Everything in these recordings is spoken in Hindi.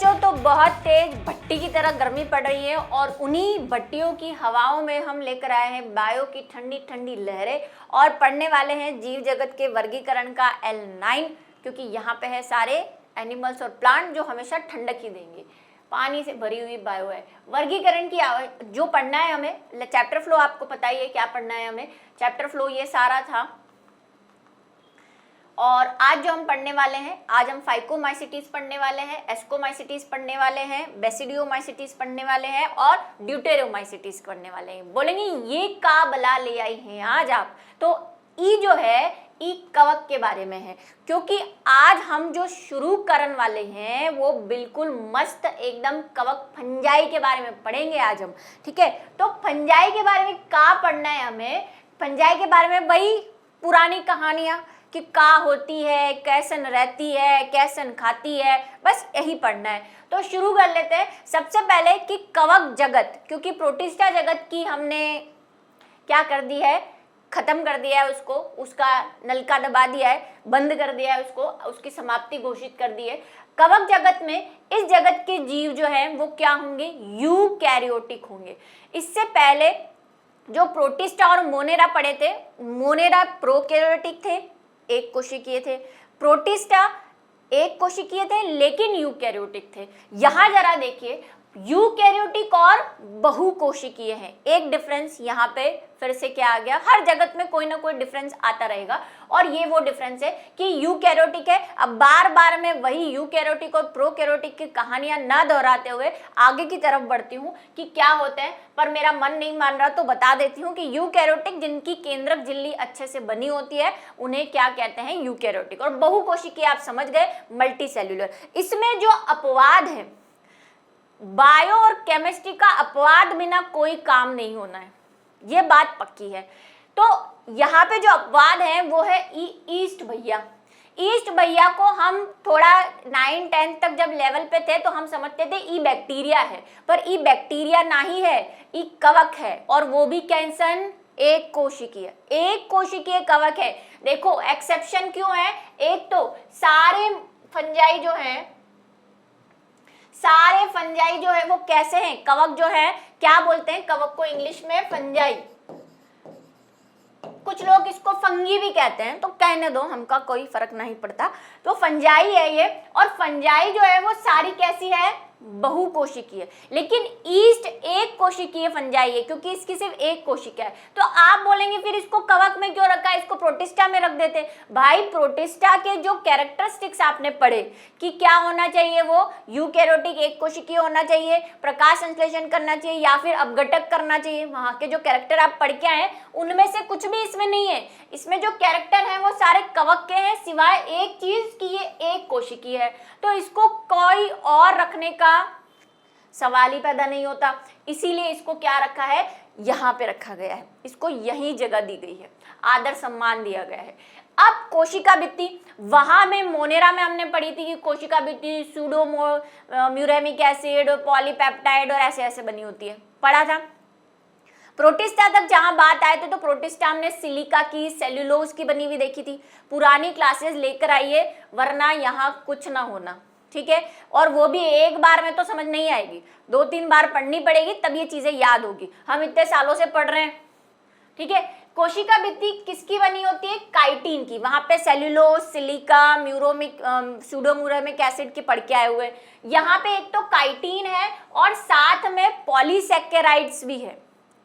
बच्चों तो बहुत तेज भट्टी की तरह गर्मी पड़ रही है और उन्हीं भट्टियों की हवाओं में हम लेकर आए हैं बायो की ठंडी ठंडी लहरें और पढ़ने वाले हैं जीव जगत के वर्गीकरण का L9, क्योंकि यहाँ पे है सारे एनिमल्स और प्लांट जो हमेशा ठंडक ही देंगे। पानी से भरी हुई बायो है। वर्गीकरण की जो पढ़ना है हमें, चैप्टर फ्लो आपको पता ही है क्या पढ़ना है हमें। चैप्टर फ्लो ये सारा था और आज जो हम पढ़ने वाले हैं, आज हम फाइकोमाइसिटीज पढ़ने वाले हैं, एस्कोमाइसिटीज पढ़ने वाले हैं, बेसिडियोमाइसिटीज पढ़ने वाले हैं और ड्यूटेरोमाइसिटीज पढ़ने वाले हैं। बोलेंगे ये का बला ले आई हैं आज आप, तो ई जो है ई कवक के बारे में है, क्योंकि आज हम जो शुरू करने वाले हैं वो बिल्कुल मस्त एकदम कवक फंजाई के बारे में पढ़ेंगे आज हम। ठीक है, तो फंजाई के बारे में का पढ़ना है हमें। फंजाई के बारे में वही पुरानी कहानियां कि का होती है, कैसन रहती है, कैसन खाती है, बस यही पढ़ना है। तो शुरू कर लेते हैं। सबसे पहले कि कवक जगत, क्योंकि प्रोटिस्टा जगत की हमने क्या कर दी है, खत्म कर दिया है उसको, उसका नलका दबा दिया है, बंद कर दिया है उसको, उसकी समाप्ति घोषित कर दी है। कवक जगत में इस जगत के जीव जो हैं वो क्या होंगे, यूकैरियोटिक होंगे। इससे पहले जो प्रोटिस्टा और मोनेरा पढ़े थे, मोनेरा प्रोकैरियोटिक थे, एक कोशिकीय थे, प्रोटिस्टा एक कोशिकीय थे लेकिन यूकैरियोटिक थे। यहां जरा देखिए, यूकैरियोटिक और बहुकोशिकीय है। एक डिफरेंस यहाँ पे फिर से क्या आ गया, हर जगत में कोई ना कोई डिफरेंस आता रहेगा और ये वो डिफरेंस है कि यूकैरियोटिक है। अब बार बार मैं वही यूकैरियोटिक और प्रोकैरियोटिक की कहानियां ना दोहराते हुए आगे की तरफ बढ़ती हूँ कि क्या होते हैं, पर मेरा मन नहीं मान रहा तो बता देती हूँ कि यूकैरियोटिक जिनकी केंद्रक झिल्ली अच्छे से बनी होती है उन्हें क्या कहते हैं, यूकैरियोटिक। और बहुकोशिकीय आप समझ गए, मल्टी सेल्यूलर। इसमें जो अपवाद है, बायो और केमिस्ट्री का अपवाद बिना कोई काम नहीं होना है, ये बात पक्की है। तो यहाँ पे जो अपवाद है वो है ईस्ट भैया। ईस्ट भैया को हम थोड़ा 9-10 तक जब लेवल पे थे तो हम समझते थे ई बैक्टीरिया है, पर ई बैक्टीरिया नहीं है, ई कवक है और वो भी कैंसन एक कोशिकीय, एक कोशिकीय कवक है। देखो एक्सेप्शन क्यों है, एक तो सारे फंजाई जो है, सारे फंजाई जो है वो कैसे हैं, कवक जो है क्या बोलते हैं कवक को इंग्लिश में, फंजाई। कुछ लोग इसको फंगी भी कहते हैं, तो कहने दो, हमका कोई फर्क नहीं पड़ता। तो फंजाई है ये, और फंजाई जो है वो सारी कैसी है, बहुकोशिकीय। लेकिन ईस्ट एक कोशिकीय फंजाई है क्योंकि इसकी सिर्फ एक कोशिका है। तो आप बोलेंगे फिर इसको कवक में क्यों रखा है, इसको प्रोटिस्टा में रख देते। भाई प्रोटिस्टा के जो कैरेक्टरिस्टिक्स आपने पढ़े कि क्या होना चाहिए, वो यूकैरियोटिक एक कोशिकीय होना चाहिए, प्रकाश संश्लेषण करना चाहिए या फिर अपघटक करना चाहिए, वहां के जो कैरेक्टर आप पढ़ के आए उनमें से कुछ भी इसमें नहीं है। इसमें जो कैरेक्टर है वो सारे कवक के हैं, सिवाय एक चीज कि ये एक कोशिकीय है। तो इसको कोई और रखने का सवाल ही पैदा नहीं होता, इसीलिए इसको क्या रखा है, यहाँ पे रखा गया है, इसको यही जगह दी गई है, आदर सम्मान दिया गया है। अब कोशिका भित्ति, वहां में मोनेरा में हमने पढ़ी थी कि कोशिका भित्ति सूडोम्यूरेमिक एसिड, पॉलीपेप्टाइड और ऐसे ऐसे बनी होती है, पढ़ा था। प्रोटिस्टा तक जहां बात आए थे तो प्रोटिस्टा हमने सिलिका की, सेल्यूलोज की बनी हुई देखी थी। पुरानी क्लासेस लेकर आइए वरना यहाँ कुछ ना होना, ठीक है। और वो भी एक बार में तो समझ नहीं आएगी, 2-3 बार पढ़नी पड़ेगी तब ये चीजें याद होगी। हम इतने सालों से पढ़ रहे हैं, ठीक है। कोशिका भित्ति किसकी बनी होती है, काइटिन की। वहां पे सेल्यूलोज, सिलिका, म्यूरोमिक, सूडोम्यूरेमिक एसिड की पढ़ के आए हुए। यहाँ पे एक तो काइटिन है और साथ में पॉलीसैकेराइड्स भी है,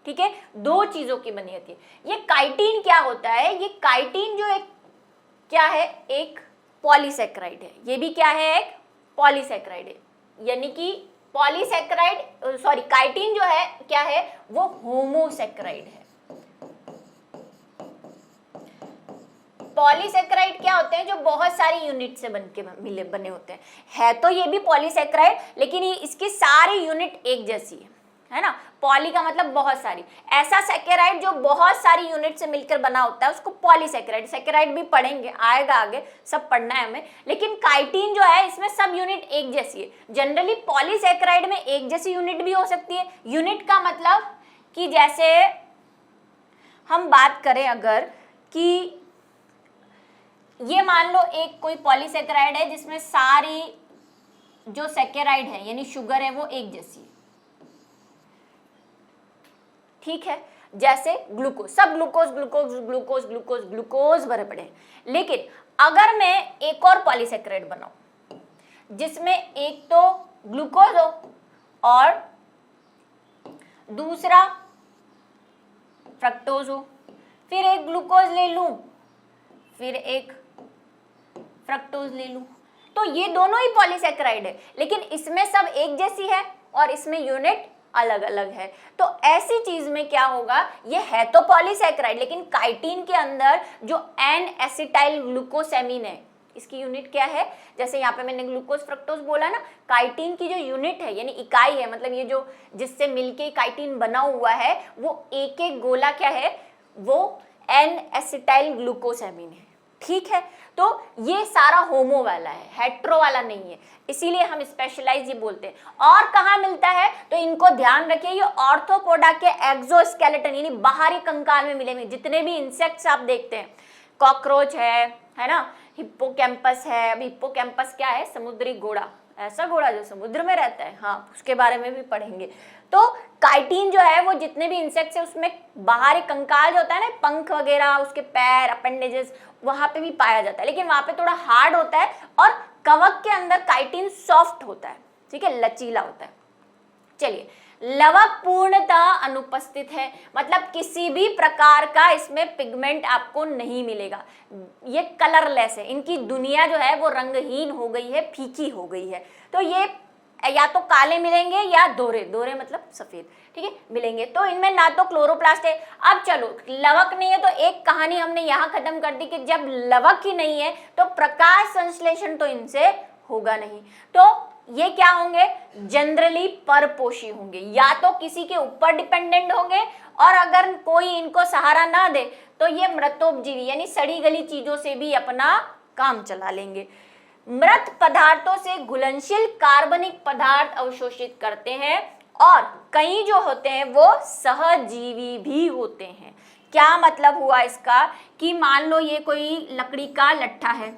ठीक है, 2 चीजों की बनी होती है। ये काइटिन क्या होता है, ये काइटिन जो एक क्या है, एक पॉलीसैकेराइड है। ये भी क्या है, एक पॉलीसैकेराइड है, यानी कि पॉलीसैकेराइड सॉरी काइटिन जो है क्या है, वो होमोसैकेराइड है। पॉलीसैकेराइड क्या होते हैं, जो बहुत सारी यूनिट से बने होते हैं। है तो ये भी पॉलीसैकेराइड लेकिन ये इसकी सारी यूनिट एक जैसी है ना। पॉली का मतलब बहुत सारी, ऐसा सैकेराइड जो बहुत सारी यूनिट से मिलकर बना होता है उसको पॉलीसैकेराइड। सैकेराइड भी पढ़ेंगे, आएगा आगे, सब पढ़ना है हमें। लेकिन काइटिन जो है इसमें सब यूनिट एक जैसी है। जनरली पॉलीसैकेराइड में एक जैसी यूनिट भी हो सकती है। यूनिट का मतलब कि जैसे हम बात करें अगर कि ये मान लो एक कोई पॉलीसैकेराइड है जिसमें सारी जो सैकेराइड है यानी शुगर है वो एक जैसी है, ठीक है। जैसे ग्लूकोज, सब glucose glucose glucose glucose glucose भरे पड़े हैं, लेकिन अगर मैं एक और पॉलीसेकेराइड बनाऊं जिसमें एक तो ग्लूकोज हो और दूसरा फ्रक्टोज हो, फिर एक ग्लूकोज ले लूं फिर एक फ्रक्टोज ले लूं, तो ये दोनों ही पॉलीसेकेराइड है, लेकिन इसमें सब एक जैसी है और इसमें यूनिट अलग अलग है। तो ऐसी चीज में क्या होगा, ये है तो पॉलीसेकेराइड लेकिन काइटिन के अंदर जो एन एसिटाइल ग्लूकोसेमिन है इसकी यूनिट क्या है, जैसे यहाँ पे मैंने ग्लूकोज फ्रक्टोज बोला ना, काइटिन की जो यूनिट है यानी इकाई है, मतलब ये जो जिससे मिलके काइटिन बना हुआ है वो एक एक गोला क्या है, वो एन एसिटाइल ग्लूकोसेमिन है, ठीक है। तो ये सारा होमो वाला है, हेट्रो वाला नहीं है, इसीलिए हम स्पेशलाइज ये बोलते हैं। और कहाँ मिलता है, तो इनको ध्यान रखिए, ये ऑर्थोपोडा के एक्सोस्केलेटन यानी बाहरी कंकाल में मिलेंगे। जितने भी इंसेक्ट्स आप देखते हैं, कॉकरोच है ना, हिप्पोकैम्पस है। अब हिप्पोकैम्पस क्या है, समुद्री घोड़ा, ऐसा घोड़ा जो समुद्र में रहता है, हाँ उसके बारे में भी पढ़ेंगे। तो काइटिन जो है वो जितने भी इंसेक्ट्स है उसमें बाहरी कंकाल जो होता है ना, पंख वगैरह, उसके पैर, अपेंडेजेस, वहां पे भी पाया जाता है, लेकिन वहां पे थोड़ा हार्ड होता है और कवक के अंदर काइटिन सॉफ्ट होता है, ठीक है, लचीला होता है। चलिए, लवक पूर्णतः अनुपस्थित है, मतलब किसी भी प्रकार का इसमें पिगमेंट आपको नहीं मिलेगा, ये कलरलेस है, इनकी दुनिया जो है वो रंगहीन हो गई है, फीकी हो गई है। तो ये या तो काले मिलेंगे या दोहरे, दोहरे मतलब सफेद, ठीक है, मिलेंगे। तो इनमें ना तो क्लोरोप्लास्ट है। अब चलो, लवक नहीं है तो एक कहानी हमने यहाँ खत्म कर दी कि जब लवक ही नहीं है तो प्रकाश संश्लेषण तो इनसे होगा नहीं। तो ये क्या होंगे, जनरली परपोषी होंगे, या तो किसी के ऊपर डिपेंडेंट होंगे, और अगर कोई इनको सहारा ना दे तो ये मृतोपजीवी यानी सड़ी गली चीजों से भी अपना काम चला लेंगे। मृत पदार्थों से घुलनशील कार्बनिक पदार्थ अवशोषित करते हैं, और कई जो होते हैं वो सहजीवी भी होते हैं। क्या मतलब हुआ इसका, कि मान लो ये कोई लकड़ी का लट्ठा है,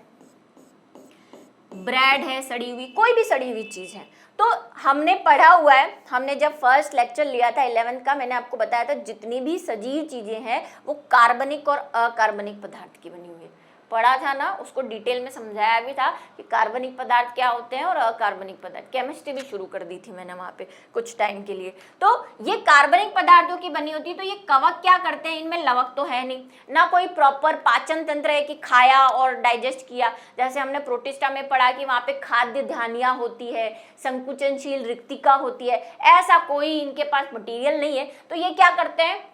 ब्रेड है सड़ी हुई, कोई भी सड़ी हुई चीज है, तो हमने पढ़ा हुआ है, हमने जब फर्स्ट लेक्चर लिया था 11th का, मैंने आपको बताया था जितनी भी सजीव चीजें हैं वो कार्बनिक और अकार्बनिक पदार्थ की बनी हुई है, पढ़ा था ना, उसको डिटेल में समझाया भी था कि कार्बनिक पदार्थ क्या होते हैं और अकार्बनिक पदार्थ। केमिस्ट्री भी शुरू कर दी थी मैंने वहाँ पे कुछ टाइम के लिए। तो ये कार्बनिक पदार्थों की बनी होती है। तो ये कवक क्या करते हैं, इनमें लवक तो है नहीं, ना कोई प्रॉपर पाचन तंत्र है कि खाया और डाइजेस्ट किया, जैसे हमने प्रोटिस्टा में पढ़ा कि वहाँ पे खाद्य धानियाँ होती है, संकुचनशील रिक्तिका होती है, ऐसा कोई इनके पास मटीरियल नहीं है। तो ये क्या करते हैं,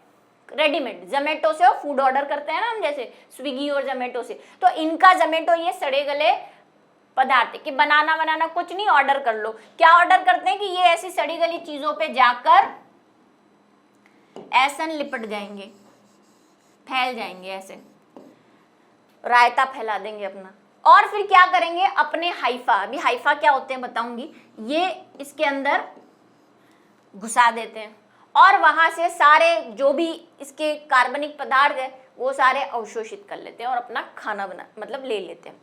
रेडीमेड जोमेटो से फूड ऑर्डर करते हैं ना हम, जैसे स्विगी और जोमेटो से, तो इनका जोमेटो ये सड़े गले पदार्थ कि बनाना कुछ नहीं, ऑर्डर कर लो। क्या ऑर्डर करते हैं कि ये ऐसी सड़ी गली चीजों पे जाकर ऐसन लिपट जाएंगे, फैल जाएंगे, ऐसे रायता फैला देंगे अपना, और फिर क्या करेंगे, अपने हाइफा, अभी हाइफा क्या होते हैं बताऊंगी, ये इसके अंदर घुसा देते हैं और वहां से सारे जो भी इसके कार्बनिक पदार्थ है वो सारे अवशोषित कर लेते हैं और अपना खाना बना मतलब ले लेते हैं।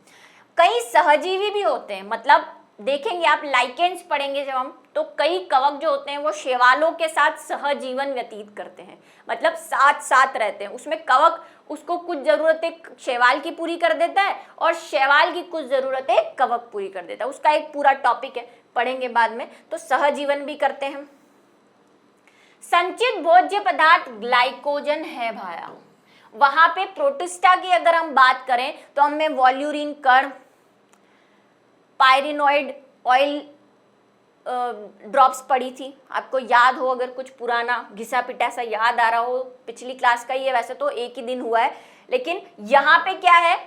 कई सहजीवी भी होते हैं, मतलब देखेंगे आप लाइकेंस पढ़ेंगे जब हम, तो कई कवक जो होते हैं वो शैवालों के साथ सहजीवन व्यतीत करते हैं, मतलब साथ साथ रहते हैं। उसमें कवक उसको कुछ जरूरतें शैवाल की पूरी कर देता है और शैवाल की कुछ जरूरतें कवक पूरी कर देता है, उसका एक पूरा टॉपिक है, पढ़ेंगे बाद में। तो सहजीवन भी करते हैं। संचित भोज्य पदार्थ ग्लाइकोजन है भाया, वहां पे प्रोटिस्टा की अगर हम बात करें तो हमें वॉल्यूरिन कण, पायरिनोइड ऑयल ड्रॉप्स पड़ी थी, आपको याद हो, अगर कुछ पुराना घिसा पिटा सा याद आ रहा हो, पिछली क्लास का ही है, वैसे तो एक ही दिन हुआ है, लेकिन यहाँ पे क्या है,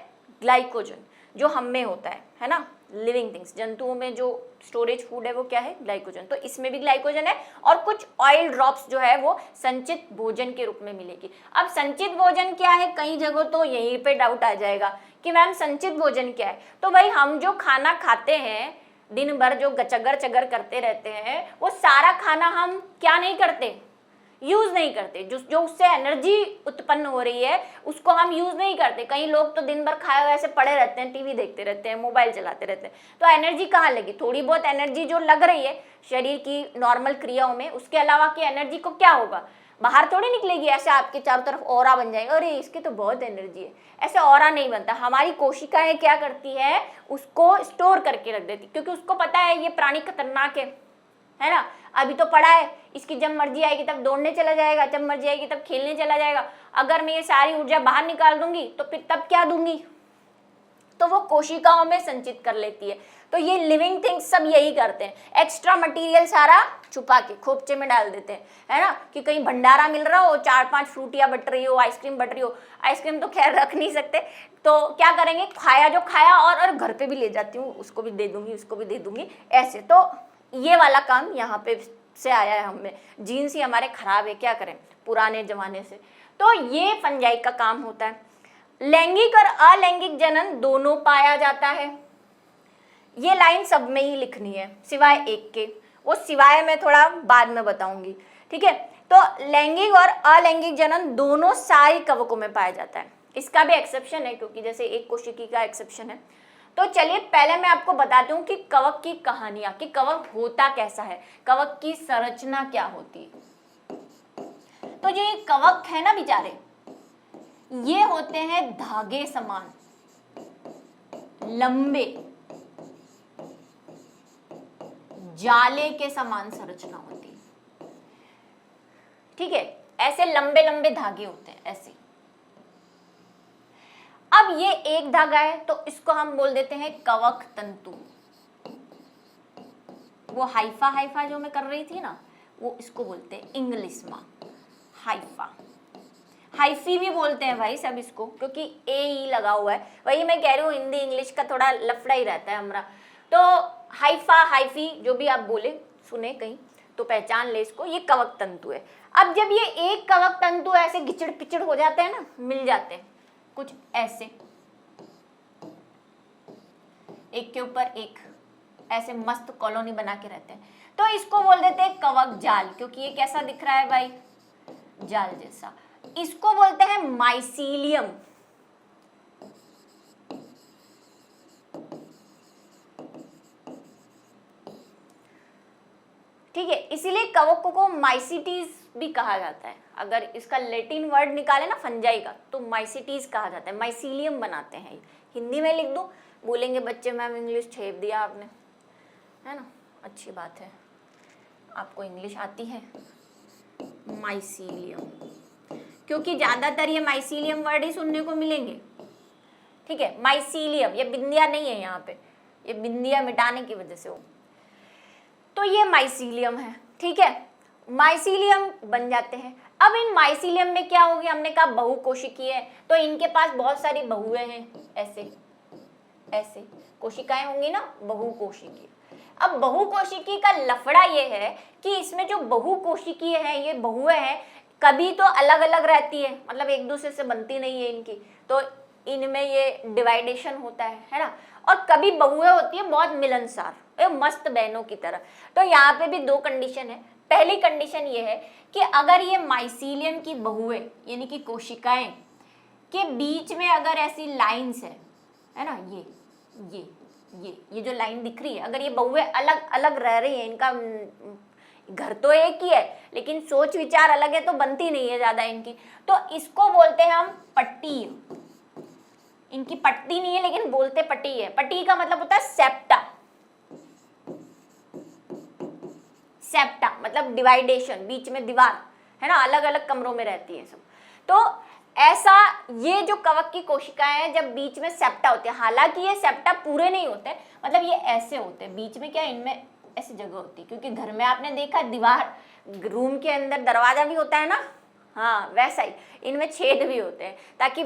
ग्लाइकोजन जो हम में होता है ना, लिविंग थिंग्स, जंतुओं में जो स्टोरेज फूड है वो क्या है, ग्लाइकोजन। तो इसमें भी ग्लाइकोजन है और कुछ ऑयल ड्रॉप्स जो है वो संचित भोजन के रूप में मिलेगी। अब संचित भोजन क्या है, कई जगह तो यहीं पे डाउट आ जाएगा कि मैम संचित भोजन क्या है। तो भाई हम जो खाना खाते हैं दिन भर, जो चगर चगर करते रहते हैं, वो सारा खाना हम क्या नहीं करते, यूज नहीं करते। जो उससे एनर्जी उत्पन्न हो रही है उसको हम यूज नहीं करते। कई लोग तो दिन भर खाए हुए ऐसे पड़े रहते हैं, टीवी देखते रहते हैं, मोबाइल चलाते रहते हैं, तो एनर्जी कहाँ लगी? थोड़ी बहुत एनर्जी जो लग रही है शरीर की नॉर्मल क्रियाओं में, उसके अलावा की एनर्जी को क्या होगा? बाहर थोड़ी निकलेगी, ऐसे आपके चारों तरफ ऑरा बन जाएगा, अरे इसकी तो बहुत एनर्जी है, ऐसे ऑरा नहीं बनता। हमारी कोशिकाएं क्या करती है, उसको स्टोर करके रख देती, क्योंकि उसको पता है ये प्राणी खतरनाक है ना। अभी तो पड़ा है, इसकी जब मर्जी आएगी तब दौड़ने चला जाएगा, जब मर्जी आएगी तब खेलने चला जाएगा। अगर मैं ये सारी ऊर्जा बाहर निकाल दूंगी तो फिर तब क्या दूंगी? तो वो कोशिकाओं में संचित कर लेती है। तो ये लिविंग थिंग्स सब यही करते हैं, एक्स्ट्रा मटेरियल सारा छुपा के खोपचे में डाल देते हैं, है ना। कि कहीं भंडारा मिल रहा हो, 4-5 फ्रूटियां बट रही हो, आइसक्रीम बट रही हो, आइसक्रीम तो खैर रख नहीं सकते, तो क्या करेंगे, खाया जो खाया और घर पे भी ले जाती हूँ, उसको भी दे दूंगी, उसको भी दे दूंगी, ऐसे। तो ये वाला काम यहाँ पे से आया है हमें। जीन्स ही हमारे खराब है, क्या करें पुराने जमाने से। तो ये फंजाई का काम होता है। लैंगिक और अलैंगिक जनन दोनों पाया जाता है। ये लाइन सब में ही लिखनी है सिवाय एक के, वो सिवाय मैं थोड़ा बाद में बताऊंगी, ठीक है। तो लैंगिक और अलैंगिक जनन दोनों सारी कवकों में पाया जाता है। इसका भी एक्सेप्शन है, क्योंकि जैसे एक कोशिकी का एक्सेप्शन है। तो चलिए पहले मैं आपको बताती हूँ कि कवक की कहानियां, कि कवक होता कैसा है, कवक की संरचना क्या होती है। तो जो ये कवक है ना बेचारे, ये होते हैं धागे समान, लंबे, जाले के समान संरचना होती है, ठीक है। ऐसे लंबे लंबे धागे होते हैं ऐसे। अब ये एक धागा है तो इसको हम बोल देते हैं कवक तंतु। वो हाइफा जो मैं कर रही थी ना, वो इसको बोलते हैं इंग्लिश में हाइफा। हाइफी भी बोलते हैं भाई सब इसको, क्योंकि ए ई लगा हुआ है। वही मैं कह रही हूँ, हिंदी इंग्लिश का थोड़ा लफड़ा ही रहता है हमारा। तो हाइफा हाइफी जो भी आप बोले सुने कहीं तो पहचान ले इसको, ये कवक तंतु है। अब जब ये एक कवक तंतु ऐसे घिचड़ पिचड़ हो जाते हैं ना, मिल जाते हैं कुछ ऐसे, एक के ऊपर एक ऐसे मस्त कॉलोनी बना के रहते हैं, तो इसको बोल देते हैं कवक जाल, क्योंकि ये कैसा दिख रहा है भाई, जाल जैसा। इसको बोलते हैं माइसीलियम। ठीक है, इसीलिए कवकों को माइसिटीज भी कहा जाता है। अगर इसका लैटिन वर्ड निकाले ना फंजाई का, तो माइसिटीज कहा जाता है, माइसीलियम बनाते हैं। हिंदी में लिख दूं, बोलेंगे बच्चे मैम इंग्लिश छेप दिया आपने, है ना, अच्छी बात है, आपको इंग्लिश आती है। माइसीलियम, क्योंकि ज्यादातर ये माइसीलियम वर्ड ही सुनने को मिलेंगे, ठीक है। माइसीलियम, ये बिंदिया नहीं है यहाँ पे, ये बिंदिया मिटाने की वजह से हो, तो ये माइसीलियम है, ठीक है। माइसीलियम बन जाते हैं। अब इन माइसीलियम में क्या होगी, हमने कहा बहुकोशिकीय है, तो इनके पास बहुत सारी बहुएं हैं, ऐसे ऐसे कोशिकाएं होंगी ना, बहुकोशिकीय। अब बहुकोशिकीय का लफड़ा ये है कि इसमें जो बहुकोशिकीय है, ये बहुएं हैं, कभी तो अलग अलग रहती है, मतलब एक दूसरे से बनती नहीं है इनकी, तो इनमें ये डिवाइडेशन होता है ना। और कभी बहुएं होती है बहुत मिलनसार, मस्त बहनों की तरह। तो यहाँ पे भी दो कंडीशन है। पहली कंडीशन ये है कि अगर ये माइसीलियम की बहुएं यानी कि कोशिकाएं के बीच में अगर ऐसी लाइंस है ना, ये जो लाइन दिख रही है, अगर ये बहुएं अलग अलग रह रही है, इनका घर तो एक ही है लेकिन सोच विचार अलग है, तो बनती नहीं है ज्यादा इनकी, तो इसको बोलते हैं हम पट्टी। इनकी पट्टी नहीं है लेकिन बोलते पट्टी है। पट्टी का मतलब होता है सेप्टा। सेप्टा मतलब डिवाइडेशन, बीच में दीवार, है ना, अलग अलग कमरों में रहती है सब। तो ऐसा ये जो कवक की कोशिकाएं हैं, जब बीच में सेप्टा होते हैं, हालांकि ये सेप्टा पूरे नहीं होते, मतलब ये ऐसे होते हैं, बीच में क्या इनमें ऐसी जगह होती है, क्योंकि घर में आपने देखा दीवार, रूम के अंदर दरवाजा भी होता है ना, हाँ वैसा ही इनमें छेद भी होते हैं, ताकि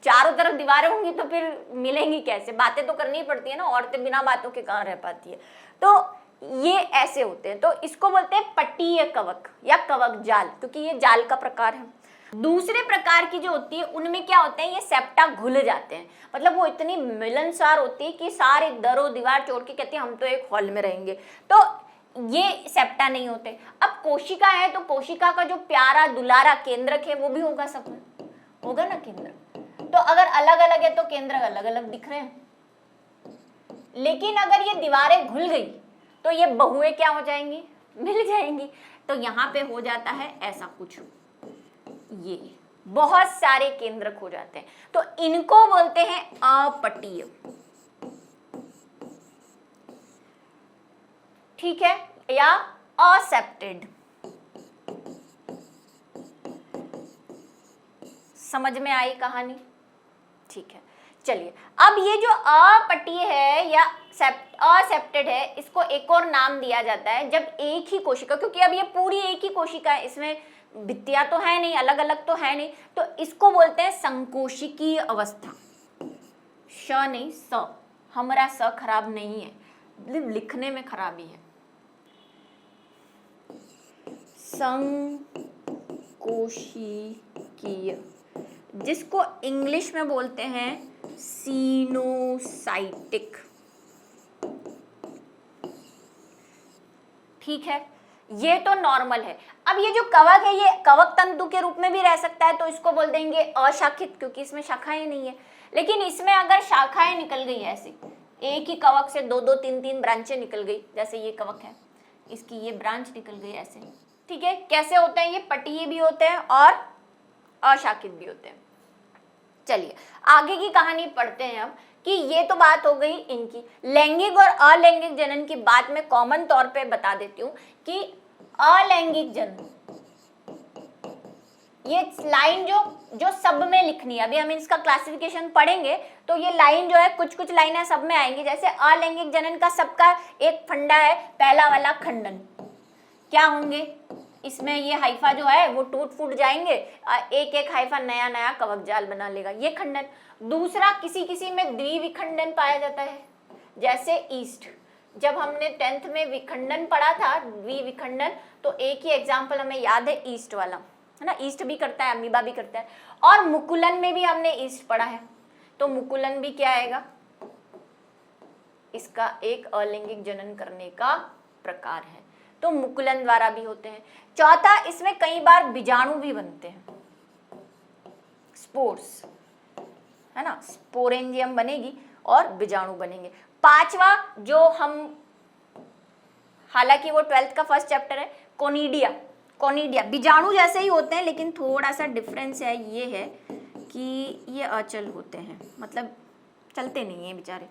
चारों तरफ दीवारें होंगी तो फिर मिलेंगी कैसे, बातें तो करनी पड़ती है ना, औरतें बिना बातों के कहाँ रह पाती है। तो ये ऐसे होते हैं, तो इसको बोलते हैं पट्टीय कवक या कवक जाल, क्योंकि ये जाल का प्रकार है। दूसरे प्रकार की जो होती है उनमें क्या होते हैं, ये सेप्टा घुल जाते हैं, मतलब वो इतनी मिलनसार होती है कि सारे दरो दीवार छोड़ के कहती है हम तो एक हॉल में रहेंगे। तो ये सेप्टा नहीं होते। अब कोशिका है तो कोशिका का जो प्यारा दुलारा केंद्रक है वो भी होगा, सब में होगा ना केंद्रक। तो अगर अलग अलग है तो केंद्रक अलग अलग दिख रहे हैं, लेकिन अगर ये दीवारें घुल गई तो ये बहुएं क्या हो जाएंगी, मिल जाएंगी। तो यहाँ पे हो जाता है ऐसा कुछ, ये बहुत सारे केंद्रक हो जाते हैं, तो इनको बोलते हैं अपटीय। ठीक है, या असेप्टेड। समझ में आई कहानी? ठीक है, चलिए अब ये जो अपटीय है या असेप्टेड है, इसको एक और नाम दिया जाता है जब एक ही कोशिका, क्योंकि अब ये पूरी एक ही कोशिका है, इसमें भित्तियां तो है नहीं, अलग अलग तो है नहीं, तो इसको बोलते हैं संकोशिकीय अवस्था। श नहीं स, हमारा स खराब नहीं है, लिखने में खराबी है। संकोशिकीय, जिसको इंग्लिश में बोलते हैं सिनोसाइटिक। ठीक है, ये तो नॉर्मल है। अब ये जो कवक है, ये कवक तंतु के रूप में भी रह सकता है, तो इसको बोल देंगे अशाखित, क्योंकि इसमें शाखाएं नहीं है। लेकिन इसमें अगर शाखाएं निकल गई ऐसे, एक ही कवक से दो दो तीन तीन ब्रांचें निकल गई, जैसे ये कवक है, इसकी ये ब्रांच निकल गई ऐसे। ठीक है, कैसे होते हैं ये? पटीय भी होते हैं और अशाखित भी होते हैं। चलिए आगे की कहानी पढ़ते हैं अब, कि ये तो बात हो गई इनकी। लैंगिक और अलैंगिक जनन की बात मैं कॉमन तौर पे बता देती हूँ कि अलैंगिक जनन, ये लाइन जो सब में लिखनी है, अभी हम इसका क्लासिफिकेशन पढ़ेंगे तो ये लाइन जो है कुछ कुछ लाइनें सब में आएंगी। जैसे अलैंगिक जनन का सबका एक फंडा है, पहला वाला खंडन। क्या होंगे इसमें? ये हाइफा जो है वो टूट फूट जाएंगे, एक एक हाइफा नया नया कवक जाल बना लेगा, ये खंडन। दूसरा, किसी किसी में द्विविखंडन पाया जाता है, जैसे ईस्ट। जब हमने 10th में विखंडन पढ़ा था, द्विविखंडन, तो एक ही एग्जाम्पल हमें याद है, ईस्ट वाला, है ना। ईस्ट भी करता है, अमीबा भी करता है। और मुकुलन में भी हमने ईस्ट पढ़ा है, तो मुकुलन भी क्या आएगा? इसका एक अलैंगिक जनन करने का प्रकार है, तो मुकुलन द्वारा भी होते हैं। चौथा, इसमें कई बार बीजाणु भी बनते हैं, स्पोर्स, है ना, स्पोरेंजियम बनेगी और बीजाणु बनेगे। पांचवा, जो हम, हालांकि वो 12th का फर्स्ट चैप्टर है, कोनिडिया। कोनिडिया बीजाणु जैसे ही होते हैं, लेकिन थोड़ा सा डिफरेंस है, ये है कि ये अचल होते हैं, मतलब चलते नहीं है बेचारे,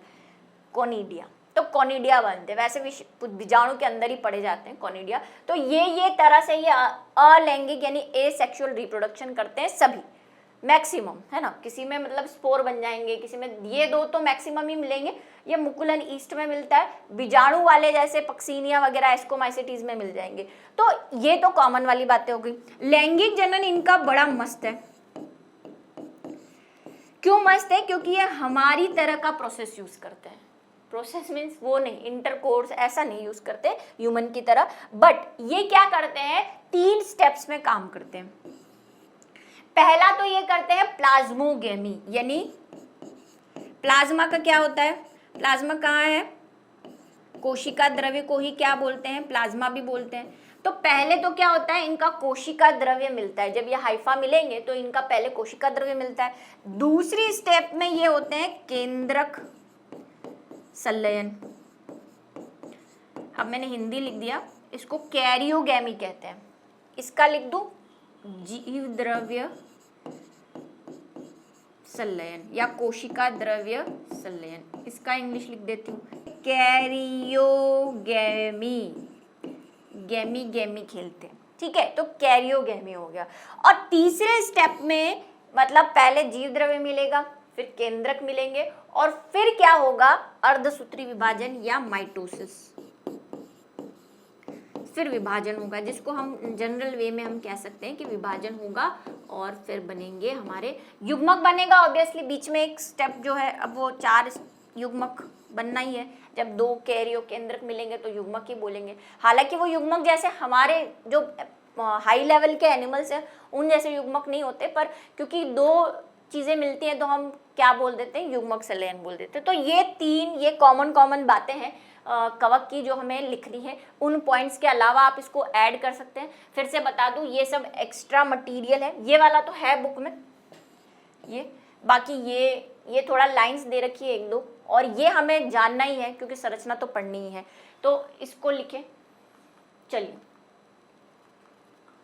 कोनिडिया। तो कोनिडिया बनते हैं, वैसे भी बीजाणु के अंदर ही पड़े जाते हैं कोनिडिया। तो ये तरह से ये अलैंगिक यानी एसेक्सुअल रिप्रोडक्शन करते हैं सभी, मैक्सिमम, है ना। किसी में मतलब स्पोर बन जाएंगे, किसी में, ये दो तो मैक्सिमम ही मिलेंगे। ये मुकुलन ईस्ट में मिलता है, बीजाणु वाले जैसे पक्सीनिया वगैरह एस्कोमाइसिटीज में मिल जाएंगे। तो ये तो कॉमन वाली बातें हो गई। लैंगिक जनन इनका बड़ा मस्त है। क्यों मस्त है? क्योंकि ये हमारी तरह का प्रोसेस यूज करते हैं। प्रोसेस मीन्स वो नहीं, इंटरकोर्स ऐसा नहीं यूज करते ह्यूमन की तरह, बट ये क्या करते हैं, 3 स्टेप्स में काम करते हैं। पहला तो ये करते हैं प्लाज्मोगेमी, यानी प्लाज्मा का क्या होता है? प्लाज्मा कहाँ है? कोशिका द्रव्य को ही क्या बोलते हैं? प्लाज्मा भी बोलते हैं। तो पहले तो क्या होता है, इनका कोशिका द्रव्य मिलता है। जब ये हाइफा मिलेंगे तो इनका पहले कोशिका द्रव्य मिलता है। दूसरी स्टेप में ये होते हैं केंद्रक संलयन। अब मैंने हिंदी लिख दिया, इसको कैरियोगैमी कहते हैं। इसका लिख दूं जीव द्रव्य संलयन या कोशिका द्रव्य संलयन। इसका इंग्लिश लिख देती हूँ कैरियोगैमी। गैमी गैमी खेलते हैं, ठीक है, तो कैरियोगैमी हो गया। और तीसरे स्टेप में मतलब पहले जीव द्रव्य मिलेगा, फिर केंद्रक मिलेंगे, और फिर क्या होगा, अर्धसूत्री विभाजन या माइटोसिस। फिर विभाजन होगा, जिसको हम जनरल वे में हम कह सकते हैं कि विभाजन होगा, और फिर बनेंगे हमारे युग्मक बनेगा। ऑब्वियसली बीच में एक स्टेप जो है, अब वो 4 युग्मक बनना ही है। जब 2 कैरियो केंद्रक मिलेंगे तो युग्मक ही बोलेंगे। हालांकि वो युग्मक जैसे हमारे जो हाई लेवल के एनिमल्स हैं उन जैसे युग्मक नहीं होते, पर क्योंकि 2 चीजें मिलती हैं तो हम क्या बोल देते हैं, युग्मक संलयन बोल देते हैं। तो ये तीन ये कॉमन बातें हैं कवक की जो हमें लिखनी है। उन पॉइंट्स के अलावा आप इसको ऐड कर सकते हैं। फिर से बता दूं ये सब एक्स्ट्रा मटेरियल है, ये वाला तो है बुक में, ये बाकी ये थोड़ा लाइंस दे रखी है एक दो, और ये हमें जानना ही है क्योंकि संरचना तो पढ़नी ही है, तो इसको लिखें। चलिए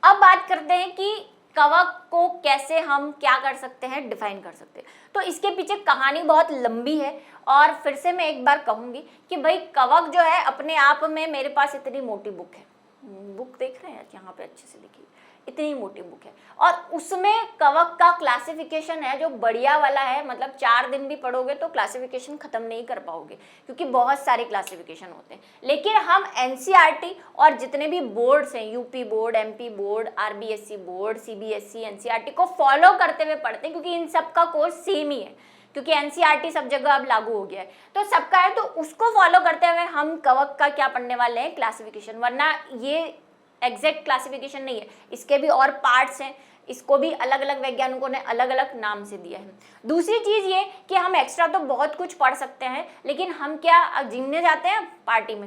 अब बात करते हैं कि कवक को कैसे हम क्या कर सकते हैं, डिफाइन कर सकते हैं। तो इसके पीछे कहानी बहुत लंबी है, और फिर से मैं एक बार कहूंगी कि भाई कवक जो है अपने आप में, मेरे पास इतनी मोटी बुक है, बुक देख रहे हैं यहाँ पे अच्छे से लिखी, इतनी मोटी बुक है, और उसमें कवक का क्लासिफिकेशन है जो बढ़िया वाला है। मतलब 4 दिन भी पढ़ोगे तो क्लासिफिकेशन खत्म नहीं कर पाओगे, क्योंकि बहुत सारे क्लासिफिकेशन होते हैं। लेकिन हम एनसीईआरटी और जितने भी बोर्ड्स हैं, UP board, MP board, RBSE board, CBSE, NCERT को फॉलो करते हुए पढ़ते हैं, क्योंकि इन सब का कोर्स सेम ही है, क्योंकि एनसीईआरटी सब जगह अब लागू हो गया है, तो सबका है। तो उसको फॉलो करते हुए हम कवक का क्या पढ़ने वाले हैं, क्लासिफिकेशन। वरना ये एग्जैक्ट क्लासिफिकेशन नहीं है, इसके भी और पार्ट्स हैं, इसको भी अलग अलग वैज्ञानिकों ने अलग अलग नाम से दिया है। दूसरी चीज ये कि हम एक्स्ट्रा तो बहुत कुछ पढ़ सकते हैं, लेकिन हम क्या जिमने जाते हैं पार्टी में,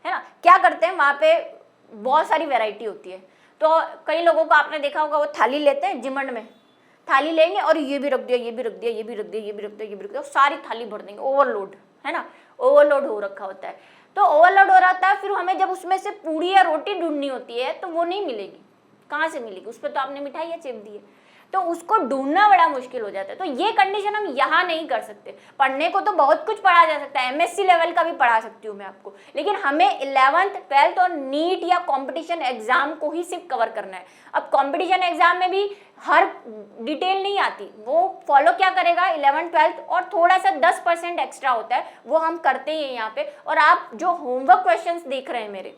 है ना, क्या करते हैं वहाँ पे बहुत सारी वैरायटी होती है। तो कई लोगों को आपने देखा होगा, वो थाली लेते हैं, जिमंड में थाली लेंगे और ये भी रख दिया, ये भी रख दिया, ये भी रख दिया, ये भी रख दिया, ये भी रख दिया, सारी थाली भर देंगे। ओवरलोड, है ना, ओवरलोड हो रखा होता है। तो ओवरलोड हो रहा था, फिर हमें जब उसमें से पूरी या रोटी ढूंढनी होती है तो वो नहीं मिलेगी। कहाँ से मिलेगी, उस पर तो आपने मिठाई या चिप दी है, तो उसको ढूंढना बड़ा मुश्किल हो जाता है। तो ये कंडीशन हम यहाँ नहीं कर सकते। पढ़ने को तो बहुत कुछ पढ़ा जा सकता है, एमएससी लेवल का भी पढ़ा सकती हूँ मैं आपको, लेकिन हमें 11th 12th और नीट या कंपटीशन एग्जाम को ही सिर्फ कवर करना है। अब कंपटीशन एग्जाम में भी हर डिटेल नहीं आती, वो फॉलो क्या करेगा 11th 12th, और थोड़ा सा 10% एक्स्ट्रा होता है, वो हम करते ही हैं यहाँ पे। और आप जो होमवर्क क्वेश्चंस देख रहे हैं मेरे,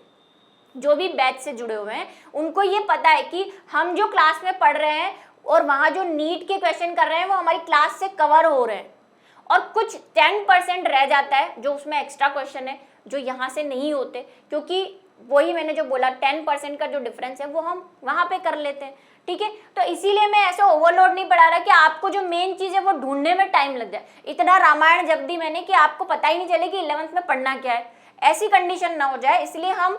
जो भी बैच से जुड़े हुए हैं, उनको ये पता है कि हम जो क्लास में पढ़ रहे हैं और वहाँ जो नीट के क्वेश्चन कर रहे हैं वो हमारी क्लास से कवर हो रहे हैं, और कुछ 10% रह जाता है जो उसमें एक्स्ट्रा क्वेश्चन है जो यहाँ से नहीं होते, क्योंकि वही मैंने जो बोला 10% का जो डिफरेंस है वो हम वहाँ पे कर लेते हैं। ठीक है, तो इसीलिए मैं ऐसे ओवरलोड नहीं पढ़ा रहा कि आपको जो मेन चीज़ है वो ढूंढने में टाइम लग जाए। इतना रामायण जब दी मैंने कि आपको पता ही नहीं चले कि 11th में पढ़ना क्या है, ऐसी कंडीशन ना हो जाए। इसलिए हम